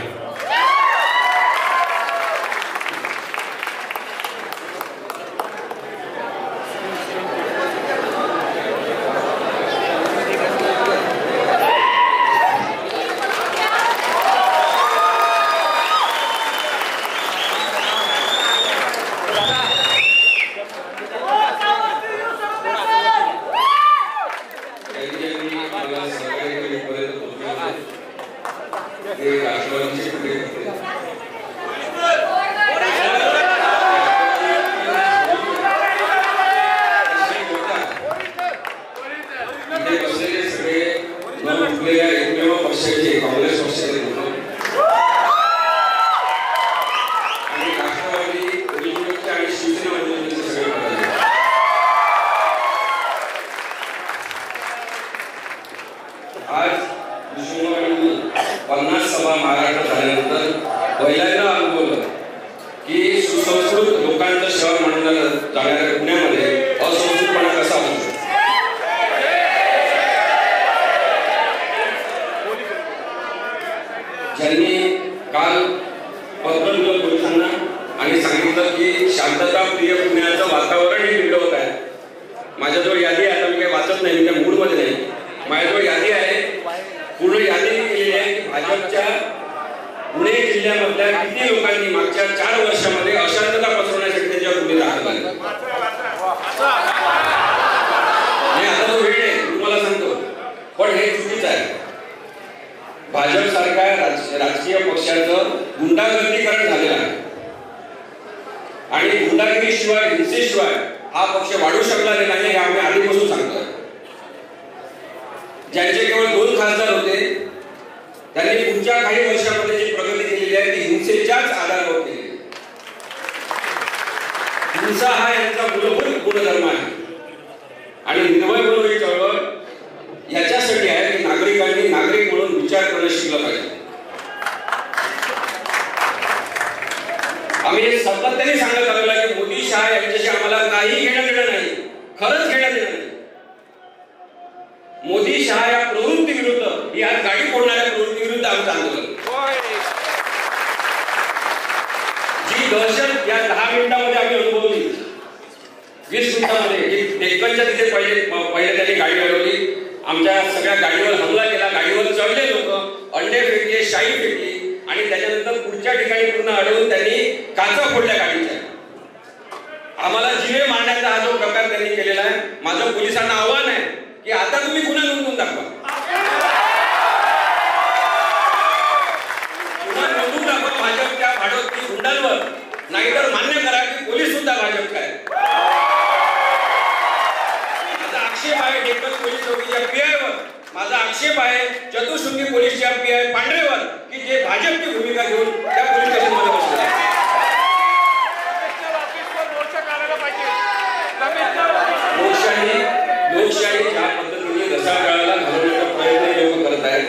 लोकांनी मागच्या 4 वर्षामध्ये अशांतता पसरवण्यासाठी त्यांच्यावर गुन्हे दाखल केले. आता तो वेळ आहे तुम्हाला सांगतो, पण हे चुकीचं आहे. भाजप सारख्या राजकीय पक्षाचं गुंडागर्दीकरण झालेलं आहे आणि गुंडागिरीशिवाय हिंसेशिवाय हा पक्ष वाढू शकला नाही हे आम्ही आधीपासून सांगतोय. ज्यांचे केवळ 2 खासदार होते त्यांनी पुढच्या काही वर्षामध्ये जी प्रगती केलेली आहे ती हिंसेच्याच आधारावर केली. हिंसा हा यांचा मूलभूत गुणधर्म आहे आणि निर्भय बनवणी चळवळ याच्यासाठी आहे की नागरिकांनी नागरिक म्हणून विचार करणं शिकलं पाहिजे. आम्ही हे सातत्याने सांगत आलेलो आहे की मोदी शहा यांच्याशी आम्हाला काही घेणं देणं नाही, खरंच घेणं देणं नाही. मोदी शहा या प्रवृत्ती विरुद्ध, ही आज गाडी फोडणाऱ्या प्रवृत्ती विरुद्ध आमचं आंदोलन. जी दहशत या 10 मिनिटांमध्ये आम्ही अनुभवली, 20 मिनिटांमध्ये डेक्कनच्या तिथे पहिले त्यांनी गाडी अडवली, आमच्या सगळ्या गाडीवर हमला केला, गाडीवर चढले लोक, अंडे फेकले, शाई फेकली आणि त्याच्यानंतर पुढच्या ठिकाणी पूर्ण अडवून त्यांनी काचा फोडल्या गाडीच्या. आम्हाला जीवे मारण्याचा हा जो प्रकार त्यांनी केलेला आहे, माझं पोलिसांना आव्हान आहे की आता तुम्ही गुन्हा नोंदवून दाखवा. गुन्हा नोंदवून दाखवा भाजपच्या भाडोत्री गुंडांवर, नाहीतर मान्य करा की पोलीस सुद्धा भाजपचा आहे. माझा आक्षेप आहे डेक्कन पोलीस चौकीच्या पीआयवर, माझा आक्षेप आहे चतुशृंगी पोलीसच्या पीआय पांढरेवर की जे भाजपची भूमिका घेऊन त्या पोलीस स्टेशनमध्ये बसले. लोकशाही ज्या पद्धतीने रसाळाला घालवण्याचा प्रयत्न लोक करत आहेत.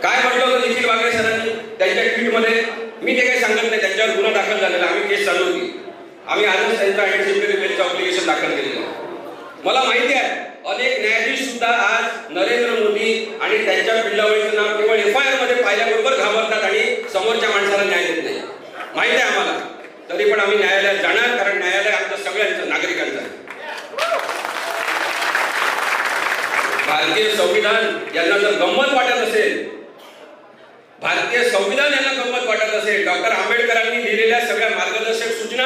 काय म्हटलं होतं निखिल वागळे सरांनी त्यांच्या ट्विटमध्ये, मी ते काही सांगत नाही, त्यांच्यावर गुन्हा दाखल झालेला, आम्ही केस चालू होती, आम्ही आजच त्यांचं अँटिसिपेटरी बेलचं अप्लिकेशन दाखल केलेलं. मला माहिती आहे अनेक न्यायाधीश सुद्धा आज नरेंद्र मोदी आणि त्यांच्या पिल्लावळीचं नाव केवळ FIR मध्ये पाहिल्याबरोबर घाबरतात आणि समोरच्या माणसाला न्याय देत नाही. माहिती आहे आम्हाला, तरी पण आम्ही न्यायालयात जाणार, कारण न्यायालय आमचं सगळ्यांचं, नागरिकांचं आहे. भारतीय संविधान यांना जर गंमत वाटत असेल, भारतीय संविधान यांना गंमत वाटत असेल, डॉक्टर आंबेडकरांनी लिहिलेल्या सगळ्या मार्गदर्शक सूचना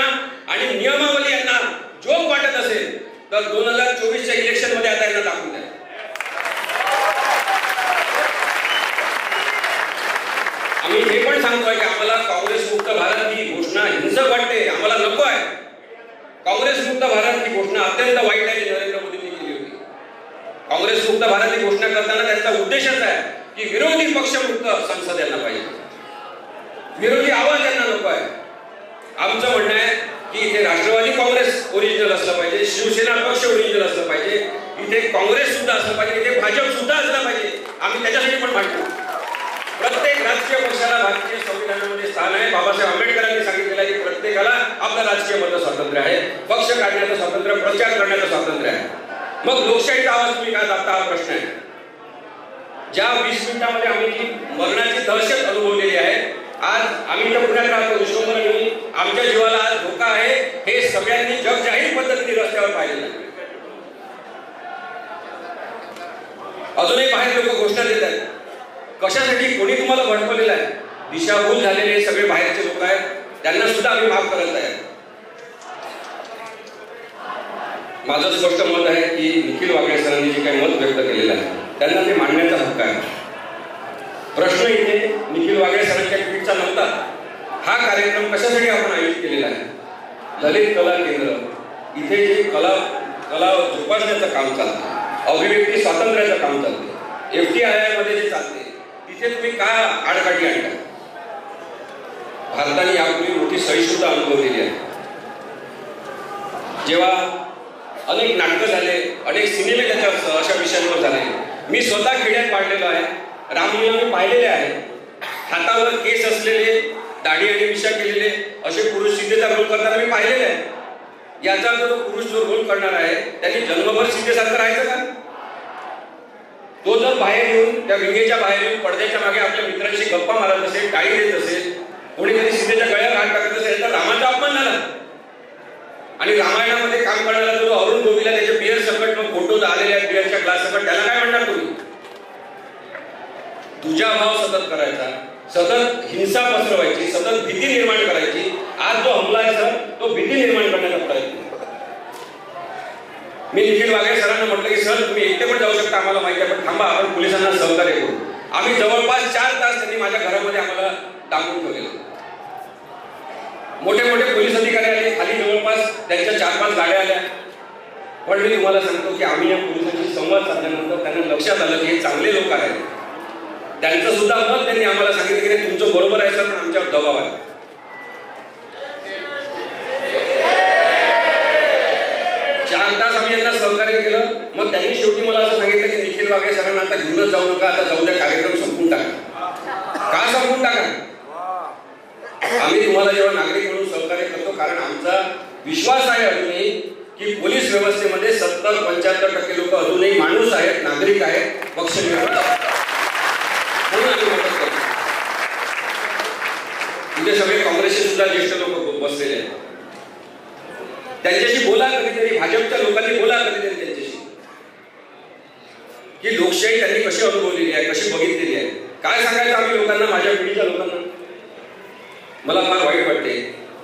आणि नियमावली यांना जोक वाटत असेल, तर 2024च्या इलेक्शन मध्ये आता यांना दाखवून द्या. आम्ही हे पण सांगतोय की आम्हाला काँग्रेस मुक्त भारत ही घोषणा हिंसक वाटते, आम्हाला नको आहे. काँग्रेस मुक्त भारत ही घोषणा अत्यंत वाईट आहे जी नरेंद्र मोदींनी केली होती. काँग्रेस मुक्त भारत ही घोषणा करताना त्यांचा उद्देशच आहे की विरोधी पक्ष मुक्त संसद यांना पाहिजे, विरोधी आवाज यांना नको आहे. आमचं म्हणणं आहे की इथे राष्ट्रवादी काँग्रेस ओरिजिनल असलं पाहिजे, शिवसेना पक्ष ओरिजिनल असलं पाहिजे, इथे काँग्रेस सुद्धा असलं पाहिजे, इथे भाजप सुद्धा असलं पाहिजे. आम्ही त्याच्यासाठी पण मांडतो. प्रत्येक राजकीय पक्षाला भारतीय संविधानामध्ये स्थान आहे. बाबासाहेब आंबेडकरांनी सांगितलेलं आहे की प्रत्येकाला आपलं राजकीय मत स्वातंत्र्य आहे, पक्ष काढण्याचं स्वातंत्र्य, प्रचार करण्याचं स्वातंत्र्य आहे. मग लोकशाहीचा आवाज तुम्ही काय दाबता हा प्रश्न आहे. ज्या 20 मिनिटांमध्ये आम्ही जी मरणाची दहशत अनुभवलेली आहे, आज आम्ही तर पुण्यात राहतो, विश्वभरात आमच्या जीवाला आज धोका आहे, हे सगळ्यांनी जगजाहीर पद्धतीने रस्त्यावर पाहिलेलं आहे. अजूनही बाहेर लोक घोषणा देत आहेत. कशासाठी? कोणी तुम्हाला भडकवलेलं आहे? दिशाभूल झालेले सगळे बाहेरचे लोक आहेत, त्यांना सुद्धा आम्ही माफ करत आहे. माझं स्पष्ट मत आहे की निखिल वागळे सरांनी जे काही मत व्यक्त केलेलं आहे त्यांना ते मांडण्याचा हक्क आहे. प्रश्न इथे निखिल वागळे सरांच्या ट्विटचा नव्हता. हा कार्यक्रम कशासाठी आपण आयोजित केलेला आहे? ललित कला केंद्र इथे जे कला जोपासण्याचं काम चालतं, अभिव्यक्ती स्वातंत्र्याचं काम चालतं, FTII मध्ये जे चालते, तिथे तुम्ही का आडकाठी आणता? भारताने यापूर्वी मोठी सहिष्णुता अनुभवलेली आहे. जेव्हा अनेक नाटकं झाले, अनेक सिनेमे त्याच्या अशा विषयांवर झाले. मी स्वतः खेड्यात वाढलेलो आहे, रामलीला मी पाहिलेले आहे. हातावर केस असलेले, दाढी आणि मिशा केलेले असे पुरुष सीतेचा रोल करताना मी पाहिलेले आहे. याचा अर्थ तो पुरुष जो रोल करणार आहे त्यांनी जन्मभर सीतेसारखं राहायचं का? तो जर बाहेर येऊन त्या विंगेच्या बाहेर येऊन पडद्याच्या मागे आपल्या मित्रांशी गप्पा मारत असेल, टाळी देत असेल, कोणीतरी सीतेच्या गळ्यावर हात टाकत असेल, तर रामाचा अपमान झाला. आणि रामायणामध्ये काम करणारा जो अरुण गोविला त्याच्या बिअर सकट फोटो आलेले आहेत बिअरच्या ग्लास सकट, त्याला काय म्हणणार तुम्ही? तुझा भाव सतत करायचा, सतत हिंसा पसरवायची, सतत भीती निर्माण करायची. आज जो हमला आहे सर, तो भीती निर्माण करण्याचा प्रयत्न. मी निखिल वाघे सरांना म्हटलं की सर तुम्ही एकटे पण जाऊ शकता, आम्हाला माहिती आहे, पण थांबा आपण पोलिसांना सहकार्य करू. आम्ही जवळपास 4 तास त्यांनी माझ्या घरामध्ये आम्हाला डांबून ठेवलेलं. मोठे मोठे पोलीस अधिकारी आले खाली, जवळपास त्यांच्या 4-5 गाड्या आल्या. पण मी तुम्हाला सांगतो की आम्ही या पोलिसांशी संवाद साधल्यानंतर त्यांना लक्षात आलं की हे चांगले लोक आहेत. त्यांचं सुद्धा मत त्यांनी आम्हाला सांगितलं की तुमचं बरोबर आहे सर, पण आमच्यावर दबाव आहे. 4 तास आम्ही यांना सहकार्य केलं. मग त्यांनी शेवटी मला असं सांगितलं की निखिल वाघे सरांना आता घेऊनच जाऊ नका, आता जाऊ द्या, कार्यक्रम संपून टाका. का संपून टाका? आम्ही तुम्हाला जेव्हा नागरिक म्हणून सहकार्य करतो कारण आमचा विश्वास आहे अजूनही की पोलीस व्यवस्थेमध्ये 70-75% लोक अजूनही माणूस आहेत, नागरिक आहेत, पक्षनिरपेक्ष म्हणून आम्ही मदत करतो. तिथे सगळे काँग्रेसचे सुद्धा ज्येष्ठ लोक बसलेले आहेत. त्यांच्याशी बोला कधीतरी, भाजपच्या लोकांनी बोला कधीतरी त्यांच्याशी की लोकशाही त्यांनी कशी अनुभवलेली आहे, कशी बघितलेली आहे. काय सांगायचं आम्ही लोकांना, माझ्या पिढीच्या लोकांना. मला फार वाईट वाटते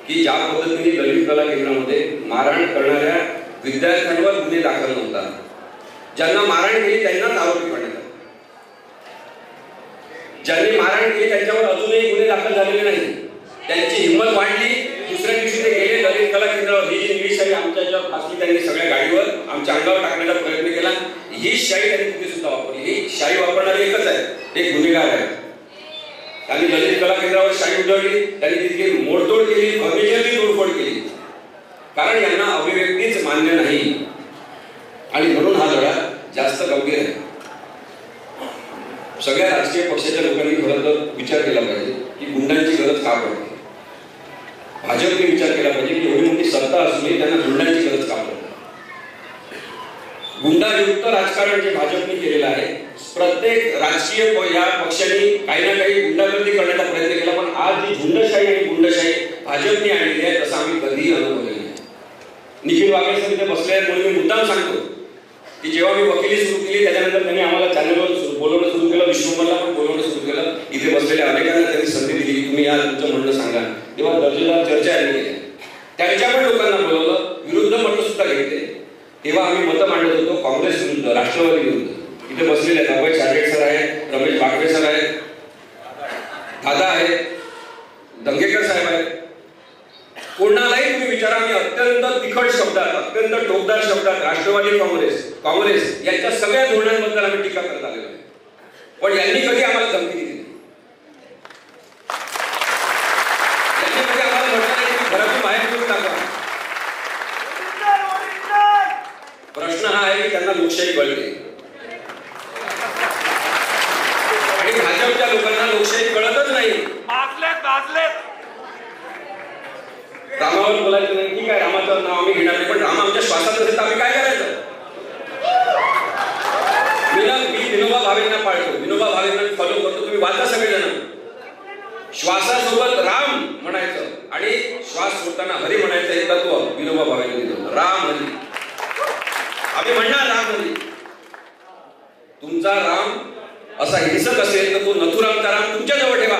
की ज्या पद्धतीने ललित कला केंद्रामध्ये मारहाण करणाऱ्या विद्यार्थ्यांवर गुन्हे दाखल नव्हता, ज्यांना मारहाण केली त्यांनाच आरोपी करण्यात आले, ज्यांनी मारहाण केली त्यांच्यावर अजूनही गुन्हे दाखल झालेले नाही. त्यांची हिंमत वाढली, दुसऱ्या दिवशी ते गेले ललित कला केंद्रावर. ही जी निळी शाही आमच्या याच्यावर फासली त्यांनी सगळ्या गाडीवर, आमच्या अंगावर टाकण्याचा प्रयत्न केला. ही शाही त्यांनी तिथे सुद्धा वापरली. ही शाही वापरणारी एकच आहे, एक गुन्हेगार आहे. त्यांनी ललित कला केंद्रावर शाही उधळली, त्यांनी तिथे मोडतोड केली, फर्निचरची तोडफोड केली, कारण यांना अभिव्यक्तीच मान्य नाही. आणि म्हणून हा लढा जास्त गंभीर आहे. सगळ्या राजकीय पक्षाच्या लोकांनी खरं तर विचार केला पाहिजे की गुंडांची गरज का पडते. भाजपने विचार केला पाहिजे की एवढी मोठी सत्ता असूनही त्यांना गुंडांची गरज का पडते. गुंडायुक्त राजकारण जे भाजपने केलेलं आहे, प्रत्येक राजकीय या पक्षाने काही ना काही गुंडागर्दी करण्याचा प्रयत्न केला, पण आज जी झुंडशाही आणि गुंडशाही भाजपने आणलेली आहे तसं आम्ही कधीही अनुभवलेलं नाही. निखिल वाघे सर इथे बसले आहेत म्हणून मी मुद्दाम सांगतो की जेव्हा मी वकिली सुरू केली त्याच्यानंतर त्यांनी आम्हाला चॅनलवर बोलवणं सुरू केलं, विश्वभरला पण बोलवणं सुरू केलं. इथे बसलेल्या अनेकांना त्यांनी संधी दिली की तुम्ही या तुमचं म्हणणं सांगा. तेव्हा दर्जेदार चर्चा यांनी केल्या. त्यांच्या पण लोकांना बोलवलं, विरुद्ध मतं सुद्धा घेतले. तेव्हा आम्ही मतं मांडत होतो काँग्रेस विरुद्ध, राष्ट्रवादी विरुद्ध. इथे बसलेले आहेत अभय साठे सर आहेत, रमेश बागवे सर आहेत, दादा आहेत, दंगेकर साहेब आहेत. कोणालाही तुम्ही विचारा, मी अत्यंत तिखट शब्दात, अत्यंत टोकदार शब्दात राष्ट्रवादी काँग्रेस यांच्या सगळ्या धोरणांबद्दल आम्ही टीका करत आलेलो आहे. पण यांनी कधी आम्हाला धमकी दिली, यांनी कधी आम्हाला म्हटलं नाही की घरातून बाहेर करून टाका. प्रश्न हा आहे की त्यांना लोकशाही कळते आणि भाजपच्या लोकांना लोकशाही कळतच नाही. रामावर बोलायचं नाही, ठीक आहे, रामाचं नाव आम्ही घेणार नाही, पण राम आमच्या श्वासात असेल तर आम्ही काय करायचं. मी विनोबा भावेंना पाळतो, विनोबा भावेंना फॉलो करतो. तुम्ही वाचा सगळेजण, श्वासासोबत राम म्हणायचं आणि श्वास सोडताना हरी म्हणायचं हे तत्व विनोबा भावेंनी दिलं. राम हरी, आम्ही म्हणणार राम हरी. तुमचा राम असा हिंसक असेल तर तो नथुरामचा राम तुमच्या जवळ ठेवा.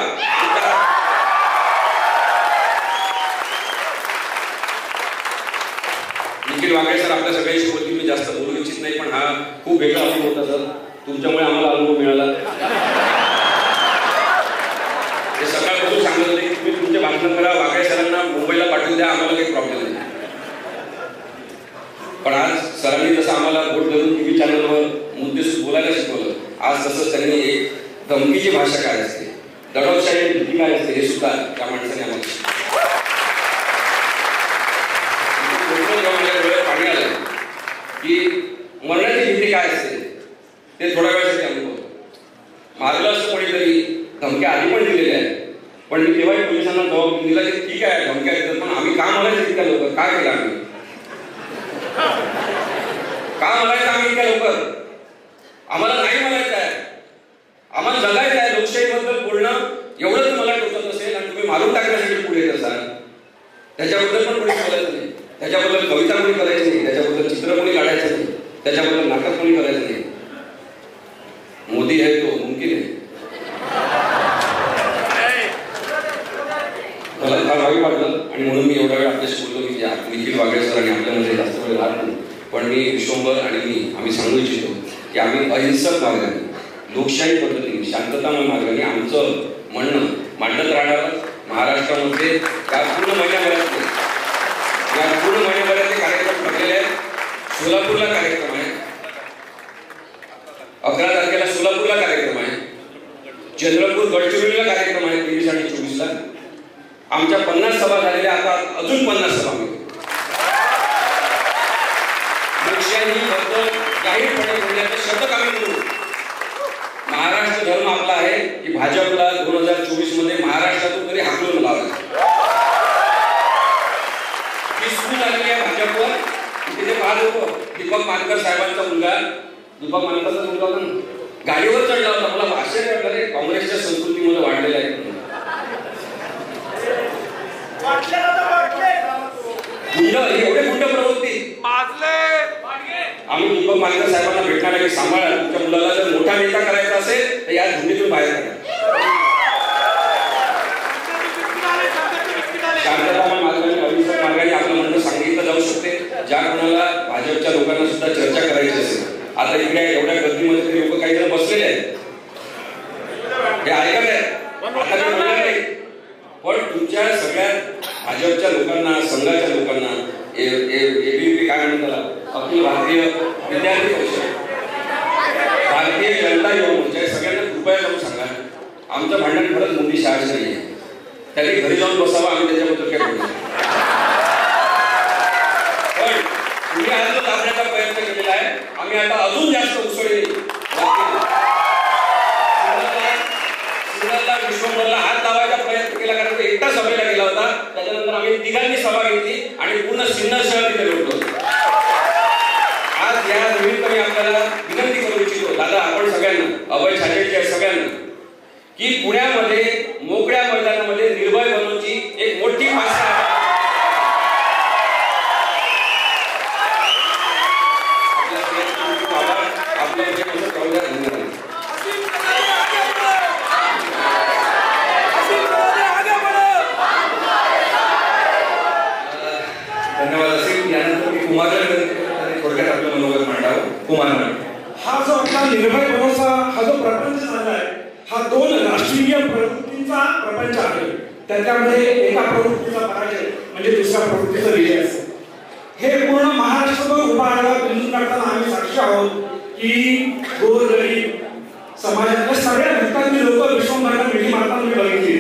निखिल वाघे सर आपल्या सगळ्यांशी बोलतील, मी जास्त बोलू इच्छित नाही, पण हा खूप वेगळा अनुभव होता सर. तुमच्यामुळे आम्हाला अनुभव मिळाला. ते सकाळपासून सांगत होते की तुम्ही तुमचे भाषण करा, वाघे सरांना मुंबईला पाठवून द्या, आम्हाला काही प्रॉब्लेम नाही. पण आज सरांनी जसं आम्हाला बोट धरून टीव्ही चॅनलवर मुद्देसूद बोलायला शिकवलं, आज तसंच त्यांनी एक धमकीची भाषा काय असते, दडपशाही भीती काय असते हे सुद्धा त्या माणसाने आम्हाला पाणी आलं की मरण्याची भीती काय असते ते थोड्या वेळासाठी अनुभव. मारलं असतं कोणीतरी, धमक्या आधी पण दिलेल्या आहेत, पण मी तेव्हाही पोलिसांना जबाब दिला की ठीक आहे धमक्या देतात, पण आम्ही का मरायचं इतक्या लवकर, काय केलं आम्ही, का मरायचं आम्ही इतक्या लवकर. आम्हाला नाही म्हणायचं आहे, आम्हाला जगायचं आहे. लोकशाहीबद्दल बोलणं एवढंच मला टोचत असेल आणि तुम्ही मारून टाकण्यासाठी पुढे येत असाल, त्याच्याबद्दल पण कोणी बोलायचं नाही, त्याच्याबद्दल कविता कोणी करायची नाही, त्याच्याबद्दल चित्र कोणी काढायचं नाही, त्याच्याबद्दल नाटक कोणी करायचं नाही. मोदी है तो मुमकिन है. राहत नाही, पण मी विश्वंभर आणि आम्ही सांगू इच्छितो की आम्ही अहिंसक मार्गाने, लोकशाही पद्धतीने, शांततामय मार्गाने आमचं म्हणणं मांडत राहणार. महाराष्ट्रामध्ये या पूर्ण महिन्याभराचे कार्यक्रम ठरलेले आहेत. सोलापूरला कार्यक्रम आहे, 11 तारखेला सोलापूरला कार्यक्रम आहे, चंद्रपूर गडचिरोलीला कार्यक्रम आहे 23 आणि 24ला. आमच्या 50 सभा झालेल्या, आता अजून 50 सभा मिळतील. लोकशाहीबद्दल जाहीरपणे बोलण्याचं शतक आम्ही करू. महाराष्ट्र धर्म आपला आहे की भाजपला 2024 मध्ये महाराष्ट्रातून तरी हाकलून लावायचं. विस्फूट आलेली आहे भाजपवर. तिथे पाहत होतो दीपक मानकर साहेबांचा मुलगा, दीपक मानकरचा मुलगा पण गाडीवर चढला होता. मला आश्चर्य वाटलं रे, काँग्रेसच्या संस्कृतीमध्ये वाढलेला आहे. एवढे गुंड प्रवृत्ती आम्ही दीपक मानकर साहेबांना भेटणार की सांभाळा, तुमच्या मुलाला जर मोठा नेता करायचा असेल तर या धुंदीतून बाहेर काढा. शांततामय मार्गाने, अहिंसक मार्गाने आपलं म्हणणं सांगितलं जाऊ शकते. ज्या कोणाला भाजपच्या लोकांना सुद्धा चर्चा करायची असेल, आता इकडे एवढ्या गर्दीमध्ये ते लोक काही जण बसलेले आहेत, हे ऐकत आहेत, आता ते बोलणार नाही. पण तुमच्या सगळ्या भाजपच्या लोकांना, संघाच्या लोकांना, एबीपी काय म्हणतात, अखिल भारतीय विद्यार्थी परिषद, भारतीय जनता युवा मोर्चा, सगळ्यांना कृपया जाऊन सांगा आमचं भांडण खरंच मोदी शहाचं नाही आहे. त्यांनी घरी जाऊन बसावं, आम्ही त्याच्याबद्दल काय बोलू. पण तुम्ही आज जो दाबण्याचा प्रयत्न केलेला आहे, आम्ही आता अजून जास्त उसळी विश्वंभरला हात लावायचा प्रयत्न केला, कारण तो एकटा सभेला गेला होता. त्याच्यानंतर आम्ही तिघांनी सभा घेतली आणि पूर्ण सिन्नर शहर तिथे भेटलो. आज या निमित्त मी आपल्याला विनंती करू इच्छितो, दादा आपण सगळ्यांना, अभय छाजेडच्या सगळ्यांना, की पुण्यामध्ये मोकळ्या मैदानामध्ये निर्भय बनवची एक मोठी भाषा आपल्या धन्यवाद असेल. यानंतर मी कुमारला थोडक्यात आपलं मनोगत मांडावं. कुमार, हा जो आपला निर्भय बनवचा हा जो प्रपंच झाला आहे, हा 2 राष्ट्रीय प्रवृत्तींचा प्रपंच आहे. त्याच्यामध्ये एका प्रवृत्तीचा पराजय म्हणजे दुसऱ्या प्रवृत्तीचा विजय असतो. हे पूर्ण महाराष्ट्रभर उभा आलेला बिंदू काढताना आम्ही साक्षी आहोत की गोरगरीब समाजातल्या सगळ्या घटकांची लोक विश्वंभराला मिठी मारताना मी बघितली.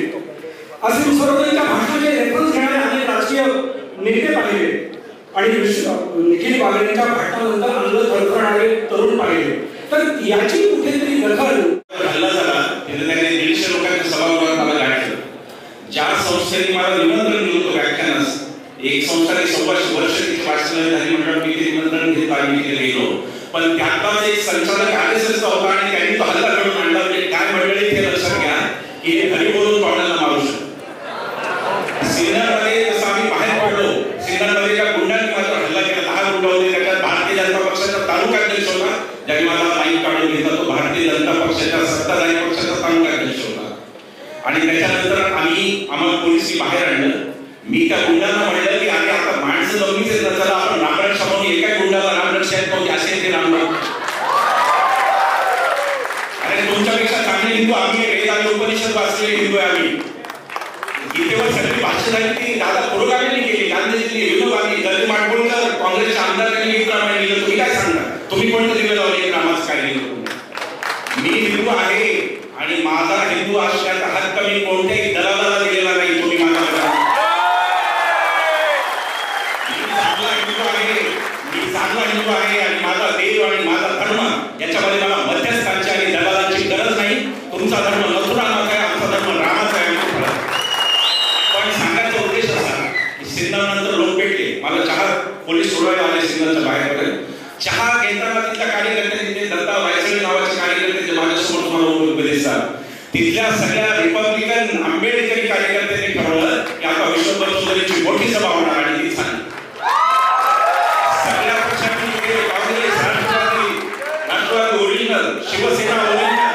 असीम सरोदेच्या भाषणाचे रेफरन्स घेणारे अनेक राजकीय नेते पाहिले आणि निखिल बागडेंच्या भाषणानंतर अंग थरथरणारे तरुण पाहिले. तर याची कुठेतरी दखल हल्ला झाला, तिथे त्यांनी 150 लोकांच्या सभागृहात मला गाठलं. ज्या संस्थेने मला निमंत्रण दिलं होतं व्याख्यानास, एक संस्थाने 100 वर्ष तिथे वाचलं झाली म्हणून मी ते निमंत्रण घेत आम्ही तिथे गेलो. पण त्यातलाच एक संचालक आरएसएसचा होता आणि त्यांनी तो हल्ला घडवून आणला. म्हणजे काय मंडळी ते लक्षात घ्या की हे घरी बोलून पाहुण्याला मारू शकतो. सिन्नरमध्ये जसं आम्ही बाहेर पडलो, सिन्नरमध्ये त्या गुंडांनी मात्र हल्ला केला. 10 गुंड होते. त्याच्यात भारतीय जनता पक्षाचा तालुका अध्यक्ष होता, ज्यांनी मला माहीत काढून घेतला. तो भारतीय जनता पक्षाच्या सत्ताधारी पक्षाचा तालुका अध्यक्ष होता. आणि त्याच्यानंतर आम्हाला पोलिसांनी बाहेर आणलं. मी त्या गुंडांना म्हणलं की अरे आता माणसं जमीच येत नसताना आपण रामरक्षा म्हणून एका गुंडाला रामरक्षा येत नव्हती असे ते रामरक्षा. अरे तुमच्यापेक्षा चांगले हिंदू आम्ही, वेद आणि उपनिषद वाचलेले हिंदू आहे आम्ही. गीतेवर सगळी भाषण झाली ती दादा पुरोगामींनी केली, गांधीजींनी, विनोबांनी, दलित माडगुळकर, काँग्रेसच्या आमदारांनी एक रामायण लिहिलं. तुम्ही काय सांगता? तुम्ही कोणतं दिलं जाऊन एक रामाचं काय लिहिलं? मी हिंदू आहे आणि माझा हिंदू असण्याचा हक्क मी कोणत्याही दलालाला दिलेला नाही. तुम्ही माझा चांगला हिंदू आहे आणि माझा देव आणि माझा धर्म याच्यामध्ये मला मध्यस्थांची आणि दलालांची गरज नाही. तुमचा धर्म मथुरानाचा आहे, आमचा धर्म रामाचा आहे. पण सांगायचा उद्देश असा की सिन्नरनंतर लोक भेटले. मला चहा पोलीस सोडवायला आले सिन्नरच्या बाहेरपर्यंत. चहा घेताना तिथल्या कार्यकर्ते, तिथे दत्ता वायसळे नावाचे कार्यकर्ते जे माझ्यासमोर तुम्हाला उभे दिसतात, तिथल्या सगळ्या रिपब्लिकन आंबेडकरी कार्यकर्त्यांनी ठरवलं की आता विश्वंभर चौधरीची मोठी सभा होणार आणि ती झाली. सगळ्या पक्षांनी काँग्रेस, राष्ट्रवादी ओरिजिनल, शिवसेना ओरिजिनल,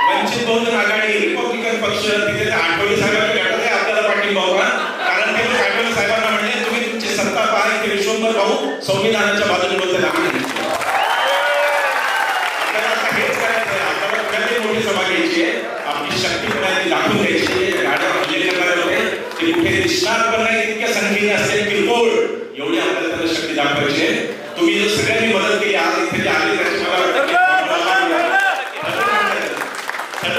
वंचित बहुजन आघाडी, रिपब्लिकन पक्ष, तिथे आठवले साहेबांच्या गटात आपल्याला पाठिंबा होता. कारण ते आठवले साहेबांना म्हणले तुम्ही तुमची सत्ता पहा, इथे विश्वंभर भाऊ संविधानाच्या बाजूने बोलतात. आपल्याला आता हेच करायचं आहे. आपल्याला पुण्यातही मोठी सभा घ्यायची आहे, आपली शक्ती पुण्यात दाखवून द्यायची आहे. गाड्यावर हल्ले करायला होते ते कुठे दिसणार पण नाही इतक्या संख्येने असते किरकोळ, एवढी आपल्याला त्यांना शक्ती दाखवायची आहे. तुम्ही जर सगळ्यांनी मदत केली आज इथे जे आले त्याची मला वाटतं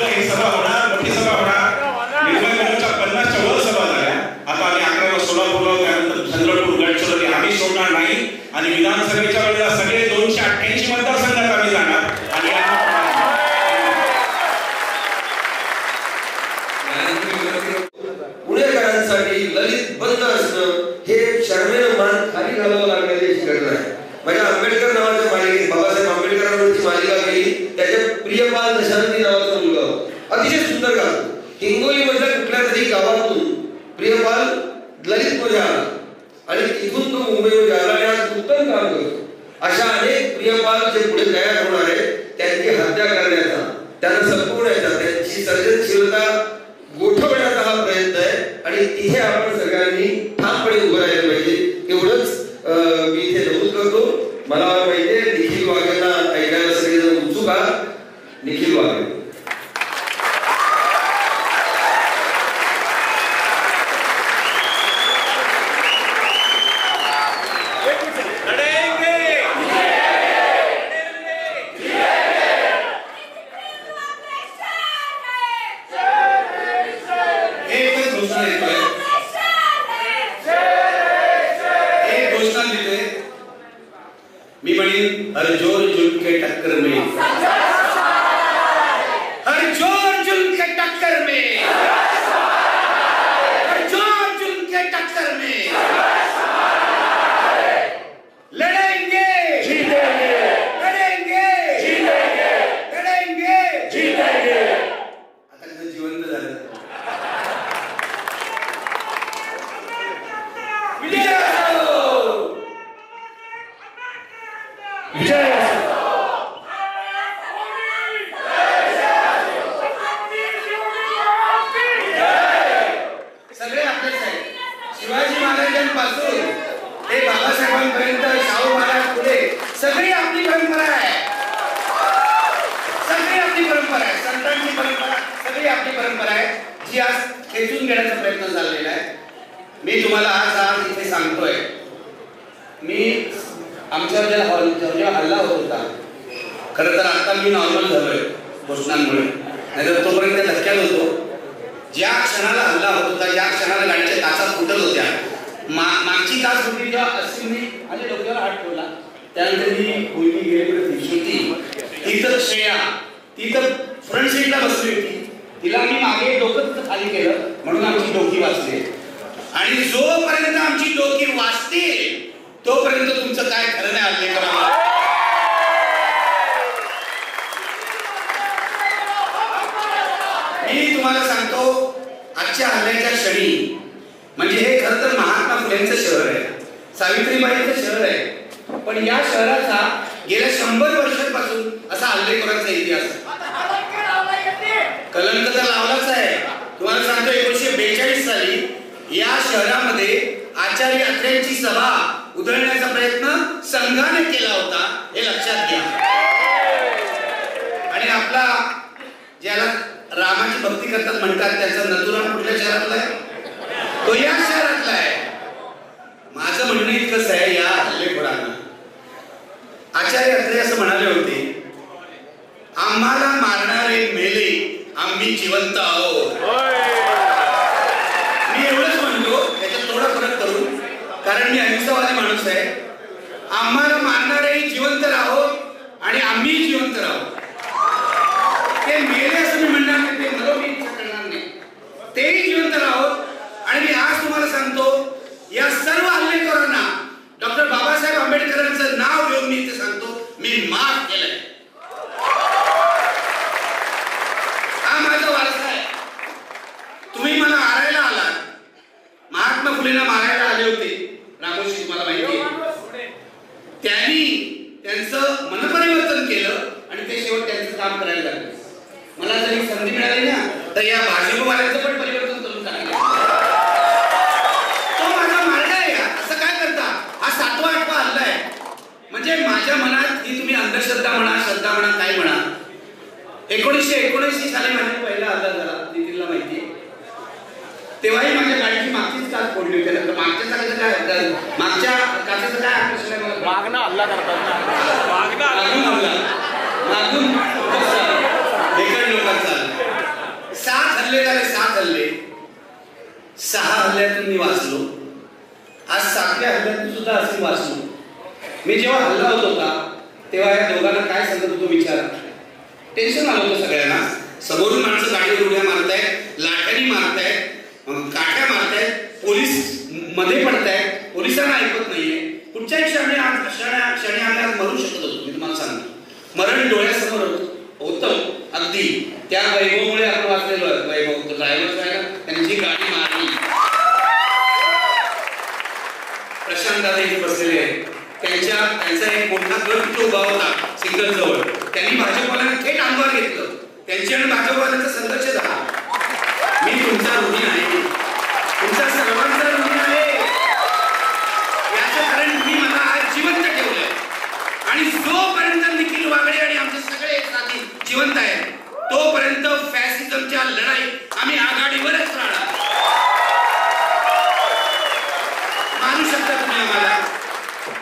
ही सभा होणार, मोठी सभा होणार. निर्भय मनोच्या 50च्या वर सभा झाल्या. आता आम्ही 11ला सोलापूरला, त्यानंतर चंद्रपूर, गडचिरोली आम्ही सोडणार नाही. आणि विधानसभेच्या वेळेला सगळे 288 मतदारसंघात आम्ही जाणार. आणि पुणेकरांसाठी ललित बंद असणं हे शर्मेनं मान खाली घालावं लागणारी घटना आहे. माझ्या आंबेडकर नावाच्या मालिकेत बाबासाहेब आंबेडकरांवरची मालिका केली. त्याच्या प्रियपाल दशानंदी नावाचा मुलगा अतिशय सुंदर गातो. हिंगोली मधल्या कुठल्या तरी गावातून प्रियपाल ललितमध्ये आला आणि तिथून तो मुंबईवर आला आणि आज उत्तम काम करतो. अशा अनेक प्रियपाल जे पुढे तयार होणार आहेत त्यांची हत्या करण्याचा, त्यांना संपवण्याचा, त्यांची सर्जनशीलता गोठवण्याचा हा प्रयत्न आहे. आणि तिथे आपण सगळ्यांनी ठामपणे उभं राहिलं पाहिजे. एवढंच मी इथे नमूद करतो. मला माहितीये निखिल वाघेंना ऐकायला सगळेजण उत्सुक आहात. निखिल वाघे. मी म्हणेन हर जोर जुल के टक्कर में, हर जोर जुल के टक्कर में, हर जोर जुल के टक्कर में लड़ेंगे, जीतेंगे, लड़ेंगे, जीतेंगे, लड़ेंगे, जीतेंगे. आता कसं जिवंत झालं. सगळे आपलेच आहेत. शिवाजी महाराजांपासून ते बाबासाहेबांपर्यंत, शाहू महाराज पुढे सगळी आपली परंपरा आहे. सगळी आपली परंपरा आहे. संतांची परंपरा सगळी आपली परंपरा आहे जी आज खेचून घेण्याचा प्रयत्न चाललेला आहे. मी तुम्हाला आज इथे सांगतोय, मी आमच्यावर जेव्हा हल्ला होत होता, खरं तर आता मी नॉर्मल झालोय घोषणांमुळे, नाहीतर तोपर्यंत धक्क्यात होतो. ज्या क्षणाला हल्ला होत होता, ज्या क्षणाला गाडीच्या तासात फुटत होत्या, मागची तास होती जेव्हा असीमने माझ्या डोक्यावर हात ठेवला, त्यानंतर मी भूमी गेली श्रुती, इथं श्रेया, ती तर फ्रंट सीटला बसली होती, तिला मी मागे डोकं तिथं खाली केलं म्हणून आमची डोकी वाचली. आणि जोपर्यंत आमची डोकी वाचते तोपर्यंत तुमचं काय खरं नाही. हल्ले करा. मी तुम्हाला सांगतो, आजच्या हल्ल्याच्या क्षणी म्हणजे हे खरं तर महात्मा फुलेंचं शहर आहे, सावित्रीबाईंचं शहर आहे, पण या शहराचा गेल्या 100 वर्षांपासून असा हल्लेखोरांचा इतिहास आहे. कलंक तर लावलाच आहे. तुम्हाला सांगतो 1942 साली या शहरामध्ये आचार्य अत्र्यांची सभा उधळण्याचा प्रयत्न संघाने केला होता, हे लक्षात घ्या. आणि आपला ज्याला रामाची भक्ती करतात म्हणतात त्याचा नथुराम कुठल्या शहरातला आहे? तो या शहरातला आहे. माझं म्हणणं इतकंच आहे, या हल्लेखोरांना आचार्य अत्रे असं म्हणाले होते, आम्हाला मारणारे मेले, आम्ही जिवंत आहोत. मी एवढंच म्हणतो, त्याच्यात थोडा फरक करू, कारण मी अहिंसावादी माणूस आहे. आम्हाला मारणारे जिवंत राहोत आणि आम्ही जिवंत राहोत. ते मेले असं मी म्हणणार नाही, ते मरो मी करणार नाही, तेही जिवंत राहोत. आणि मी आज तुम्हाला सांगतो, या सर्व हल्लेखोरांना डॉक्टर बाबासाहेब आंबेडकरांचं नाव घेऊन मी इथे सांगतो, मी माफ केलंय. हा माझा वारसा आहे. तुम्ही मला मारायला आलात, महात्मा फुलेंना मारायला आले होते रामोशी, तुम्हाला माहिती आहे. त्यांनी त्यांचं मनपरिवर्तन केलं आणि ते शेवट त्यांचं काम करायला लागले. मला जर ही संधी मिळाली ना, तर या भाजपवाल्यांचं पण परिवर्तन करून टाकलं. तो माझा मार्ग आहे. असं काय करता? हा 7वा अंधश्रद्धा म्हणा, श्रद्धा म्हणा, काय म्हणा, 1979 साली माझा पहिला हल्ला झाला, नितीनला माहिती आहे. तेव्हाही माझ्या गाडीची मागचीच काच फोडली होती. मागच्या काचेचं काय आकर्षण आहे मला मागून हल्ला मागून देखड लोकांचा 7 हल्ले झाले. 7 हल्ले, 6 हल्ल्यातून मी वाचलो. आज 7व्या हल्ल्यातून सुद्धा असे वाचलो. मी जेव्हा हल्ला होत होता तेव्हा या दोघांना काय सांगत होतो विचारा. टेन्शन आलं होतं सगळ्यांना. समोरून माणसं गाडीवर उड्या मारतायत, लाठ्यानी मारतायत, काठ्या मारतायत, पोलीस मध्ये पडतायत, पोलिसांना ऐकत नाहीये. कुठच्याही क्षणी आम्ही आज मरू शकत होतो. मी तुम्हाला सांगतो, मरण डोळ्यासमोर होतं अगदी. त्या वैभवमुळे आपण वाचलेलो आहे. वैभव ड्रायव्हर त्यांची गाडी मारली. प्रशांत दादा इथे बसलेले आहेत. त्यांचा एक मोठा गट तिथे उभा होता सिंगल जवळ. त्यांनी भाजपवाल्यांना थेट अंगावर घेतलं. त्यांची आणि भाजपवाल्यांचा संघर्ष झाला. मी तुमचा ऋणी आहे, तुमचा सर्वांचा ऋणी आहे. याचं कारण तुम्ही मला आज जिवंत ठेवलंय. आणि जोपर्यंत निखिल वागळे आणि आमचे सगळे साथी जिवंत आहेत तोपर्यंत फॅसिझमच्या लढाईत आम्ही आघाडीवरच राहणार. मानू शकता तुम्ही आम्हाला.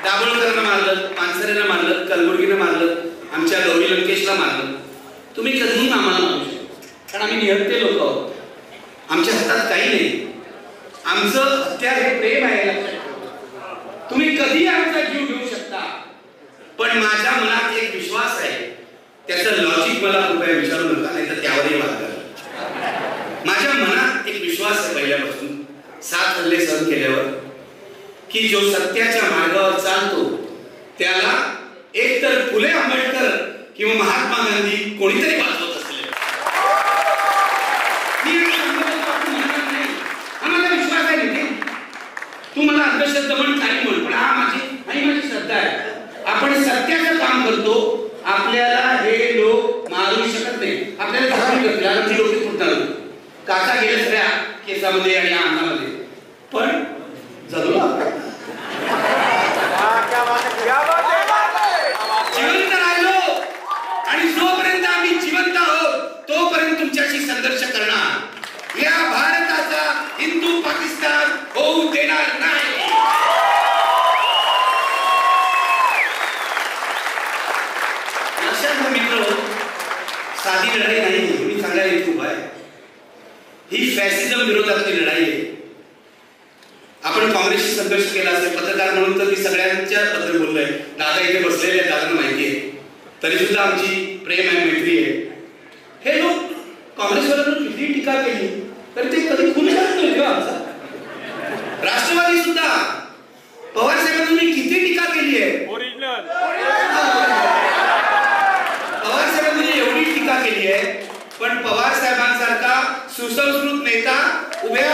दाभोळकरांना मारलं, पानसरेला मारलं, कलबुर्गीनं मारलं, आमच्या गौरी लंकेशला मारलं. तुम्ही कधीही आम्हाला मारू शकता, कारण आम्ही निहत्ते लोक आहोत. आमच्या हातात काही नाही. आमचं हत्यार हे प्रेम आहे. तुम्ही कधी आमचा जीव घेऊ शकता, पण माझ्या मनात एक विश्वास आहे. त्याचं लॉजिक मला कृपया विचारू नका, नाही तर त्यावरही वाद करा. माझ्या मनात एक विश्वास आहे पहिल्यापासून 7 हल्ले सहन केल्यावर, की जो सत्याच्या मार्गावर चालतो त्याला एकतर फुले आंबेडकर किंवा महात्मा गांधी कोणीतरी वाचवत असले. हा माझा विश्वास आहे. नितीन, तू मला अंधश्रद्धा म्हण, काही म्हण, पण हा माझी श्रद्धा आहे. आपण सत्याचं काम करतो. आपल्याला हे लोक मारू शकत नाही. आपल्याला जखमी करतील. आता ती लोक फुटणार काका गेल्या सगळ्या केसामध्ये आणि अन्नामध्ये, पण जगलो. जिवंत राहिलो. आणि जोपर्यंत आम्ही जिवंत आहोत तोपर्यंत तुमच्याशी संघर्ष करणार. या भारताचा हिंदू पाकिस्तान होऊ देणार नाही. लक्षात घ्या मित्र, साधी लढाई नाही. मी सांगायला खूप आहे, ही फॅसिझम विरोधातली लढाई आहे. आपण काँग्रेसशी संघर्ष केला असेल, पत्रकार म्हणून तर मी सगळ्यांच्या बद्दल बोललोय. दादा इथे बसलेले आहेत, दादांना माहिती आहे. तरी सुद्धा आमची प्रेम आहे, मैत्री आहे. हे लोक काँग्रेसवर किती टीका केली तर ते कधी खुले करत आमचा. राष्ट्रवादी सुद्धा पवार साहेबांनी किती टीका केली आहे, पवार साहेबांनी एवढी टीका केली आहे, पण पवार साहेबांसारखा सुसंस्कृत नेता उभ्या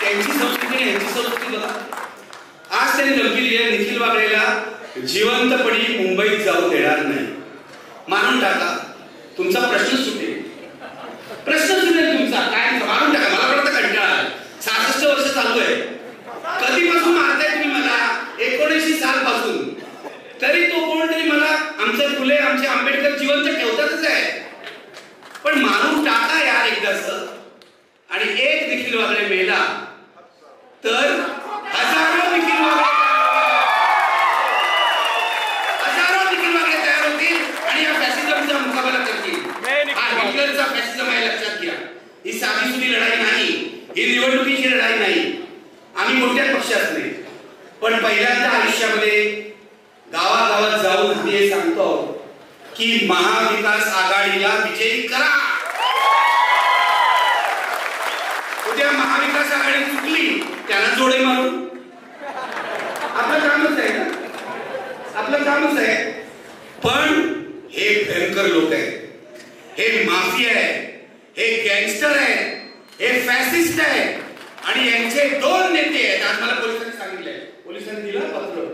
त्यांची संस्कृती यांची संस्कृती बघा. आज त्यांनी धमकी दिली आहे निखिल वागळेला जिवंतपणी मुंबईत जाऊ देणार नाही. मानून टाका, तुमचा प्रश्न सुटेल. तुमचा काय मानून टाका. मला वाटतं कंटाळा 66 वर्ष चालू आहे. कधीपासून मारताय तुम्ही मला? 1980 सालपासून. तरी तो कोणतरी मला आमचे फुले आमचे आंबेडकर जिवंत ठेवतातच आहे. पण मानून टाका यार एकदाच. आणि एक निखिल वागळे मेला तर हजारो निखिल वागळे तयार होतील आणि या फॅसिझमचा मुकाबला करतील. हा हिटलरचा फॅसिझम आहे, लक्षात घ्या. ही साधी सुधी लढाई नाही, ही निवडणुकीची लढाई नाही. आम्ही मोठ्या पक्षात नाही, पण पहिल्यांदा आयुष्यामध्ये गावागावात जाऊन आम्ही हे सांगतो की महाविकास आघाडीला विजयी करा. उद्या महाविकास आघाडी चुकली त्यांना जोडे मारून आपलं कामच आहे ना, आपलं कामच आहे. पण हे भयंकर लोक आहेत, हे माफिया आहे, हे गँगस्टर आहे, हे फॅसिस्ट आहे. आणि यांचे 2 नेते आहेत. आज मला पोलिसांनी सांगितलंय, पोलिसांनी दिलं पत्र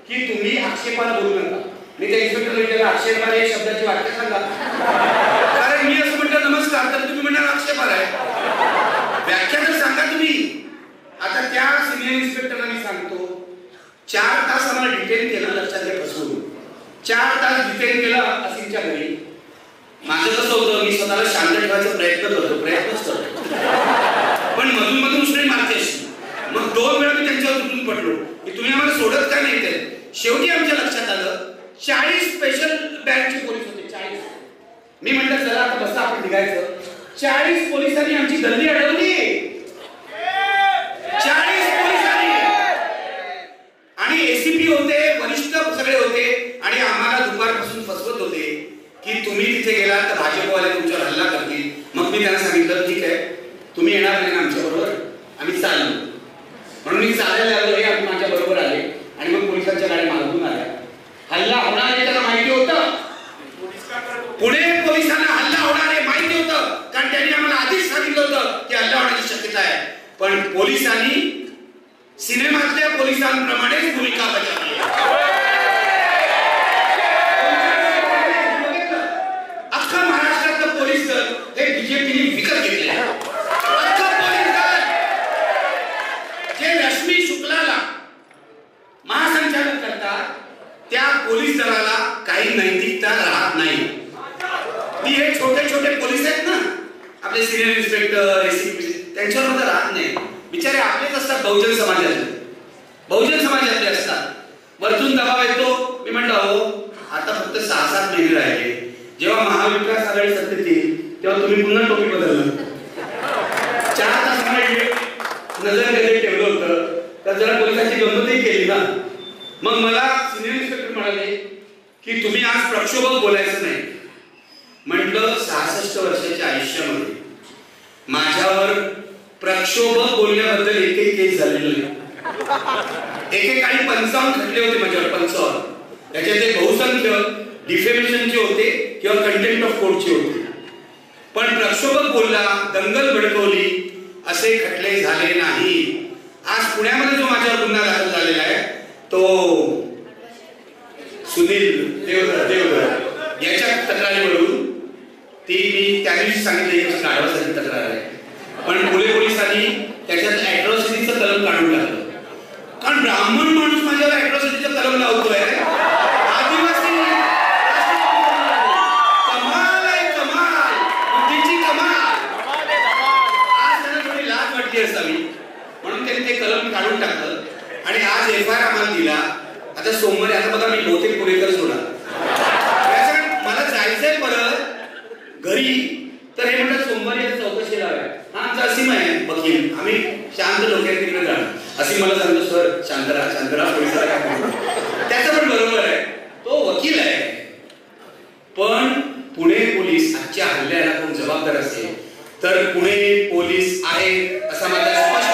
की तुम्ही आक्षेपाला बोलू नका. मी त्या इन्स्पेक्टर विचारलं आक्षेपाला या शब्दाची वाक्य सांगा. कारण मी असं म्हटलं नमस्कार तर तुम्ही म्हणणार आक्षेपाला आहे. व्याख्या तर सांगा तुम्ही. आता त्या सिनियर इन्स्पेक्टरला 4 तास आम्हाला डिटेन केलं, लक्षात घ्या फसवून. 4 तास डिटेन केलं असिमच्या घरी. माझं कसं होतं, मी स्वतःला शांत ठेवायचा प्रयत्नच करतो, पण मधून मधून उसळी मारते अशी. मग 2 वेळा मी त्यांच्यावर तुटून पडलो की तुम्ही आम्हाला सोडत का नाही ते. शेवटी आमच्या लक्षात आलं 40 स्पेशल बँकचे पोलीस होते. 40. मी म्हटलं चला आता बसा आपण निघायचं. 40 पोलिसांनी आमची दल्ली अडवली. 40 पोलिसांनी आणि एसीपी होते, वरिष्ठ सगळे होते आणि आम्हाला दुपारपासून फसवत होते की तुम्ही तिथे गेला तर भाजपवाले तुमच्यावर हल्ला करतील. मग मी त्यांना सांगितलं ठीक आहे, तुम्ही येणार नाही ना आमच्या बरोबर, आम्ही चाललो. म्हणून मी चालायला लागलो, हे आम्ही माझ्या बरोबर आले आणि मग पोलिसांच्या गाड्या मागून आल्या. हल्ला होणार आहे त्याला माहिती होतं. पुणे पोलिसांना हल्ला होणार आहे माहिती होतं, कारण त्यांनी आम्हाला आधीच सांगितलं होतं की हल्ला होण्याची शक्यता आहे. पण पोलिसांनी सिनेमातल्या पोलिसांप्रमाणेच भूमिका बजावली. अख्खा महाराष्ट्रातलं पोलीस दल हे बीजेपीने विकत घेतले. अख्खा पोलीस दल जे रश्मी शुक्लाला महासंचालक करतात, त्या पोलीस दलाला काही नैतिकता राहत नाही. ती हे छोटे छोटे पोलीस आहेत ना, आपले सिनियर इन्स्पेक्टर, एसीपी, त्यांच्यावर मध्ये राहत नाही. बिचारे आपलेच असतात, बहुजन समाजातले असतात. वरतून दबाव येतो. मी म्हटलं हो आता फक्त 6-7 महिने राहिले. जेव्हा महाविकास आघाडी सत्तेत येईल तेव्हा तुम्ही पुन्हा टोपी बदललं. 4 तास नजर गजर ठेवलं होतं तर जरा पोलिसांची गंमतही केली ना. मग मला सिनियर इन्स्पेक्टर म्हणाले की तुम्ही आज प्रक्षोभक बोलायचं नाही. म्हटलं 66 वर्षाच्या आयुष्यामध्ये माझ्यावर प्रक्षोभक बोलण्याबद्दल एकही केस झालेलं नाही. एकेकाळी 55 खटले होते माझ्यावर, 55. त्याच्यात बहुसंख्य डिफेमेशनचे होते किंवा कंटेम्प्ट ऑफ कोर्टचे होते. पण प्रक्षोभक बोलला, दंगल भडकवली असे खटले झाले नाही. आज पुण्यामध्ये जो माझ्यावर गुन्हा दाखल झालेला आहे तो सुनील देवधर याच्या तक्रारीवरून, ती मी त्या दिवशी सांगितलं की काढवासाठी तक्रार आहे, पण पुणे पोलिसांनी त्याच्यात ॲट्रॉसिटीचं कलम काढून टाकलं. कारण ब्राह्मण माणूस माझ्यावर ॲट्रॉसिटीचं कलम लावतोय. आदिवासी कमाल आहे, कमाल, बुद्धीची कमाल. आज त्यांना थोडी लाज वाटली असावी म्हणून त्यांनी ते कलम काढून टाकलं आणि आज एफआयआर आम्हाला दिला. आता सोमवारी, आता बघा मी बहुतेक पुणेकरच होणार, मला जायचंय परत घरी, तर हे म्हणतात सोमवारी चौकशी लावाय. हा आमचा असीम आहे वकील, आम्ही शांत डोक्यात तिकडे जाणार. असीम मला सांगतो सर शांतरा पोलिसाला काय म्हणतो. त्याचं पण बरोबर आहे, तो वकील आहे. पण पुणे पोलीस आजच्या हल्ल्याला कोण जबाबदार असेल तर पुणे पोलीस आहे असा माझा स्पष्ट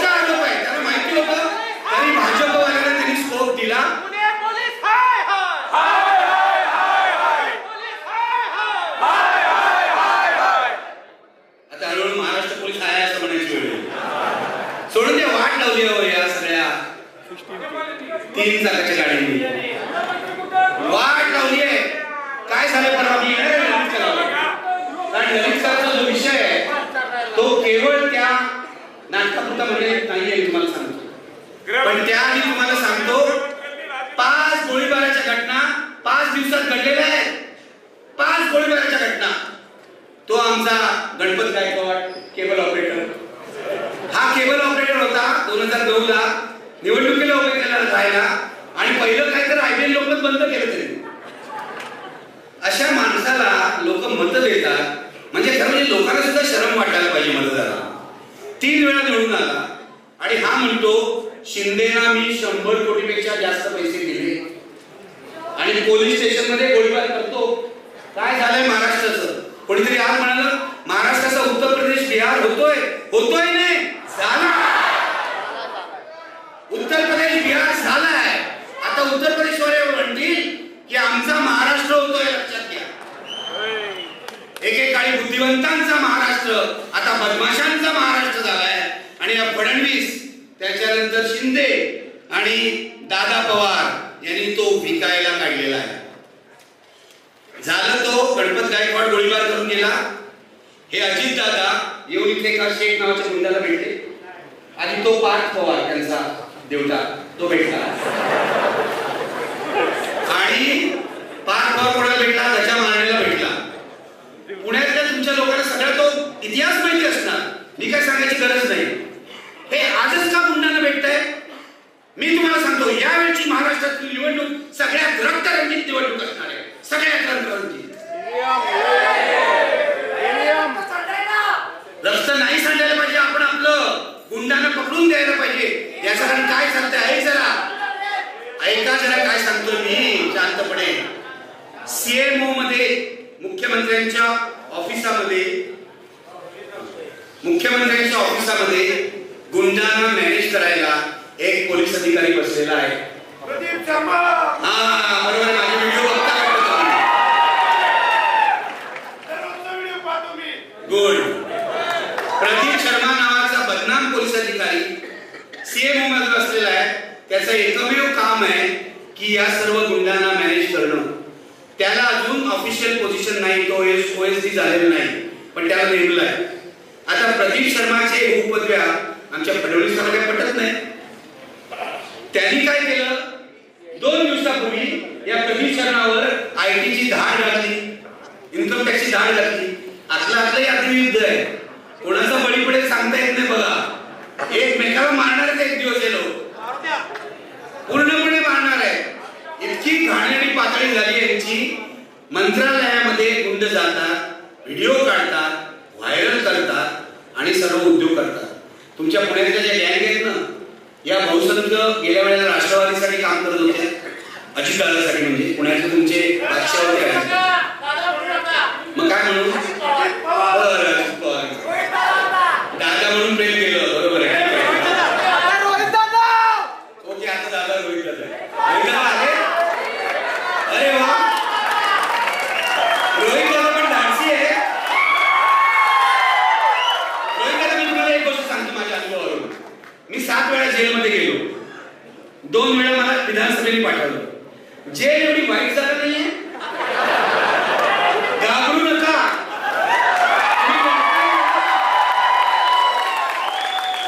आरोप आहे. त्याला माहिती होतं तरी भाजपवाल्याला त्यांनी स्कोप दिला. आता हळूहळू महाराष्ट्र पोलीस आहे असं म्हणायची वेळ सोडून ते वाट लावली हो या सगळ्या 3 चाकाच्या गाडीने वाट लावली आहे. काय झालं परवा मी कारण ललित कराचा जो विषय आहे तो केवळ त्या नाटकापुरता म्हणजे नाहीये तुम्हाला सांगतो, पण त्याआधी तुम्हाला सांगतो 5 गोळीबाराच्या घटना 5 दिवसात घडलेल्या आहेत. 5 गोळीबाराच्या घटना. तो आमचा गणपत गायकवाड केबल ऑपरेटर, हा केबल ऑपरेटर होता 2009 ला निवडणुकीला उभे केला राहिला आणि पहिलं काय तर आयबीएल लोकमत बंद केलं त्यांनी. अशा माणसाला लोक मत देतात म्हणजे खरं म्हणजे लोकांना सुद्धा शरम वाटायला पाहिजे. मतदाराला 3 वेळा निवडून आला आणि हा म्हणतो शिंदेना मी 100 कोटीपेक्षा जास्त पैसे दिले आणि पोलीस स्टेशन मध्ये गोळीबार करतो. काय झालंय महाराष्ट्राचं? कोणीतरी आज म्हणालं महाराष्ट्राचा उत्तर प्रदेश बिहार होतोय नाही झाला. उत्तर प्रदेश बिहार झालाय. आता उत्तर प्रदेशवाले म्हणतील की आमचा महाराष्ट्र होतोय. लक्षात घ्या, एकेकाळी बुद्धिवंतांचा महाराष्ट्र आता बदमाशांचा महाराष्ट्र झालाय. आणि या फडणवीस त्याच्यानंतर शिंदे आणि दादा पवार यांनी तो विकायला काढलेला आहे. झालं तो गणपत गायकवाड गोळीबार करून गेला. हे अजित दादा येऊन इथे एका शेख नावाच्या गुंडाला भेटले. आधी तो पार्थ पवार त्यांचा देवता तो भेटला आणि पाच कोणाला भेटला, गजा महाराणीला भेटला. पुण्यातल्या तुमच्या लोकांना सगळा तो इतिहास माहिती असणार, मी काय सांगायची गरज नाही. हे आजच का गुंडांना भेटतंय? मी तुम्हाला सांगतो, यावेळची महाराष्ट्रातील निवडणूक सगळ्यात रक्तरंजित निवडणूक असणार आहे, सगळ्यात रक्तरंजित. रक्त नाही सांडायला पाहिजे, आपण आपलं गुंडांना पकडून द्यायला पाहिजे. याचं कारण काय सांगतंय ऐक जरा, ऐका जरा काय सांगतो मी शांतपणे. सीएमओ मध्ये मुख्यमंत्र्यांच्या ऑफिसामध्ये गुंडांना मॅनेज करायला एक पोलीस अधिकारी बसलेला आहे. प्रदीप शर्मा. हा बरोबर, माझे व्हिडिओ बघता वाटतं. गुड. प्रदीप शर्मा नावाचा बदनाम पोलीस अधिकारी सीएमओ मध्ये बसलेला आहे. त्याचं एकमेव काम आहे की या सर्व गुंडांना मॅनेज करणं. त्याला अजून ऑफिशियल पोझिशन नाही, तो ओएसडी झालेला नाही, पण त्याला नेमलं आहे. आता प्रदीप शर्माचे उपपद्व्या आमच्या फडणवीसांना काही पटत नाही. त्यांनी काय केलं, 2 दिवसापूर्वी या प्रदीप शर्मावर आयटीची धाड घातली, इन्कम टॅक्सची धाड घातली. आपलं यात्री युद्ध आहे, कोणाचा बळी पडेल सांगता येत नाही. बघा, एकमेकाला मारणारच एक दिवस हे लोक, पूर्णपणे मारणार आहे. इतकी घाणेरडी पातळी झाली आहे यांची. मंत्रालयामध्ये गुंड जातात, व्हिडिओ काढतात, व्हायरल करतात आणि सर्व उद्योग करतात. तुमच्या पुण्यातल्या ज्या गँग आहेत ना, या भाऊसंत गेल्या वेळेला राष्ट्रवादीसाठी काम करत होते, अजितदादासाठी, म्हणजे पुण्याचे तुमचे बादशाह होते. मग काय म्हणून दादा म्हणून प्रेम केलं, बरोबर आहे. ओके, आता दादा रोहित दादा आले. अरे वा, रोहित दादा पण धाडसी आहे. रोहित दादा, मी तुम्हाला एक गोष्ट सांगतो माझ्या अनुभवावरून. मी 7 वेळा जेलमध्ये गेलो, 2 वेळा मला विधानसभेने पाठवलं. जेल एवढी वाईट जागा नाहीये, घाबरू नका.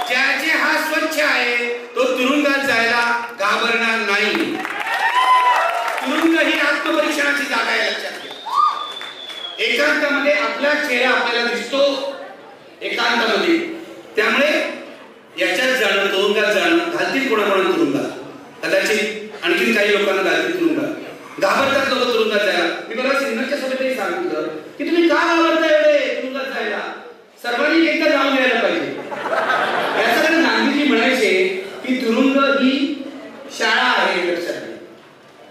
ज्याचे हात स्वच्छ आहे तो तुरुंगात जायला घाबरणार नाही. तुरुंग ही आत्मपरीक्षणाची जागा आहे, लक्षात घ्या. एकांतामध्ये आपला चेहरा आपल्याला दिसतो, एकांतामध्ये. त्यामुळे याच्यात जाणं, तुरुंगात जाणं, घालतील कोणाकोणा तुरुंगात, कदाचित आणखीन काही लोकांना घालतील तुरुंगात. घाबरतात लोक तुरुंगात जायला. मी बघा सिन्नरच्या सोबतही सांगितलं की तुम्ही का घाबरता एवढे तुरुंगात जायला, सर्वांनी एकदा जाऊन द्यायला पाहिजे. यासाठी गांधीजी म्हणायचे की तुरुंग ही शाळा आहे, लक्षात घ्या.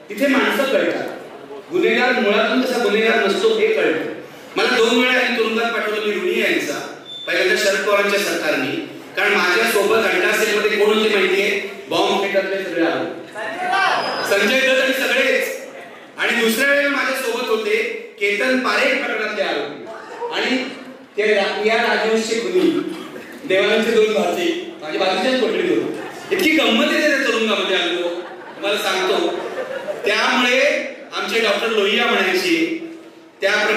तिथे माणसं कळतात, गुन्हेगार मुळातून तसा गुन्हेगार नसतो हे कळतं. मला 2 वेळा यांनी तुरुंगात पाठवलं, मी ऋणी आहे यांचा. पहिल्यांदा शरद पवारांच्या सरकारने, कारण माझ्या सोबत अंडा सेलमध्ये कोण होते माहितीये, बॉम्ब फेकतले सगळे आले, संजय दत्त आणि सगळेच. आणि दुसऱ्या वेळेला माझ्या सोबत होते केतन पारेख प्रकरणातले आरोपी आणि ते या राजवंशी खुनी, देवानंदचे 2 भाचे माझ्या बाजूच्याच कोठडीत होते. इतकी गंमत येते त्या तुरुंगामध्ये आलो, तुम्हाला सांगतो. त्यामुळे आमचे डॉक्टर लोहिया म्हणायचे, त्याप्रमाणे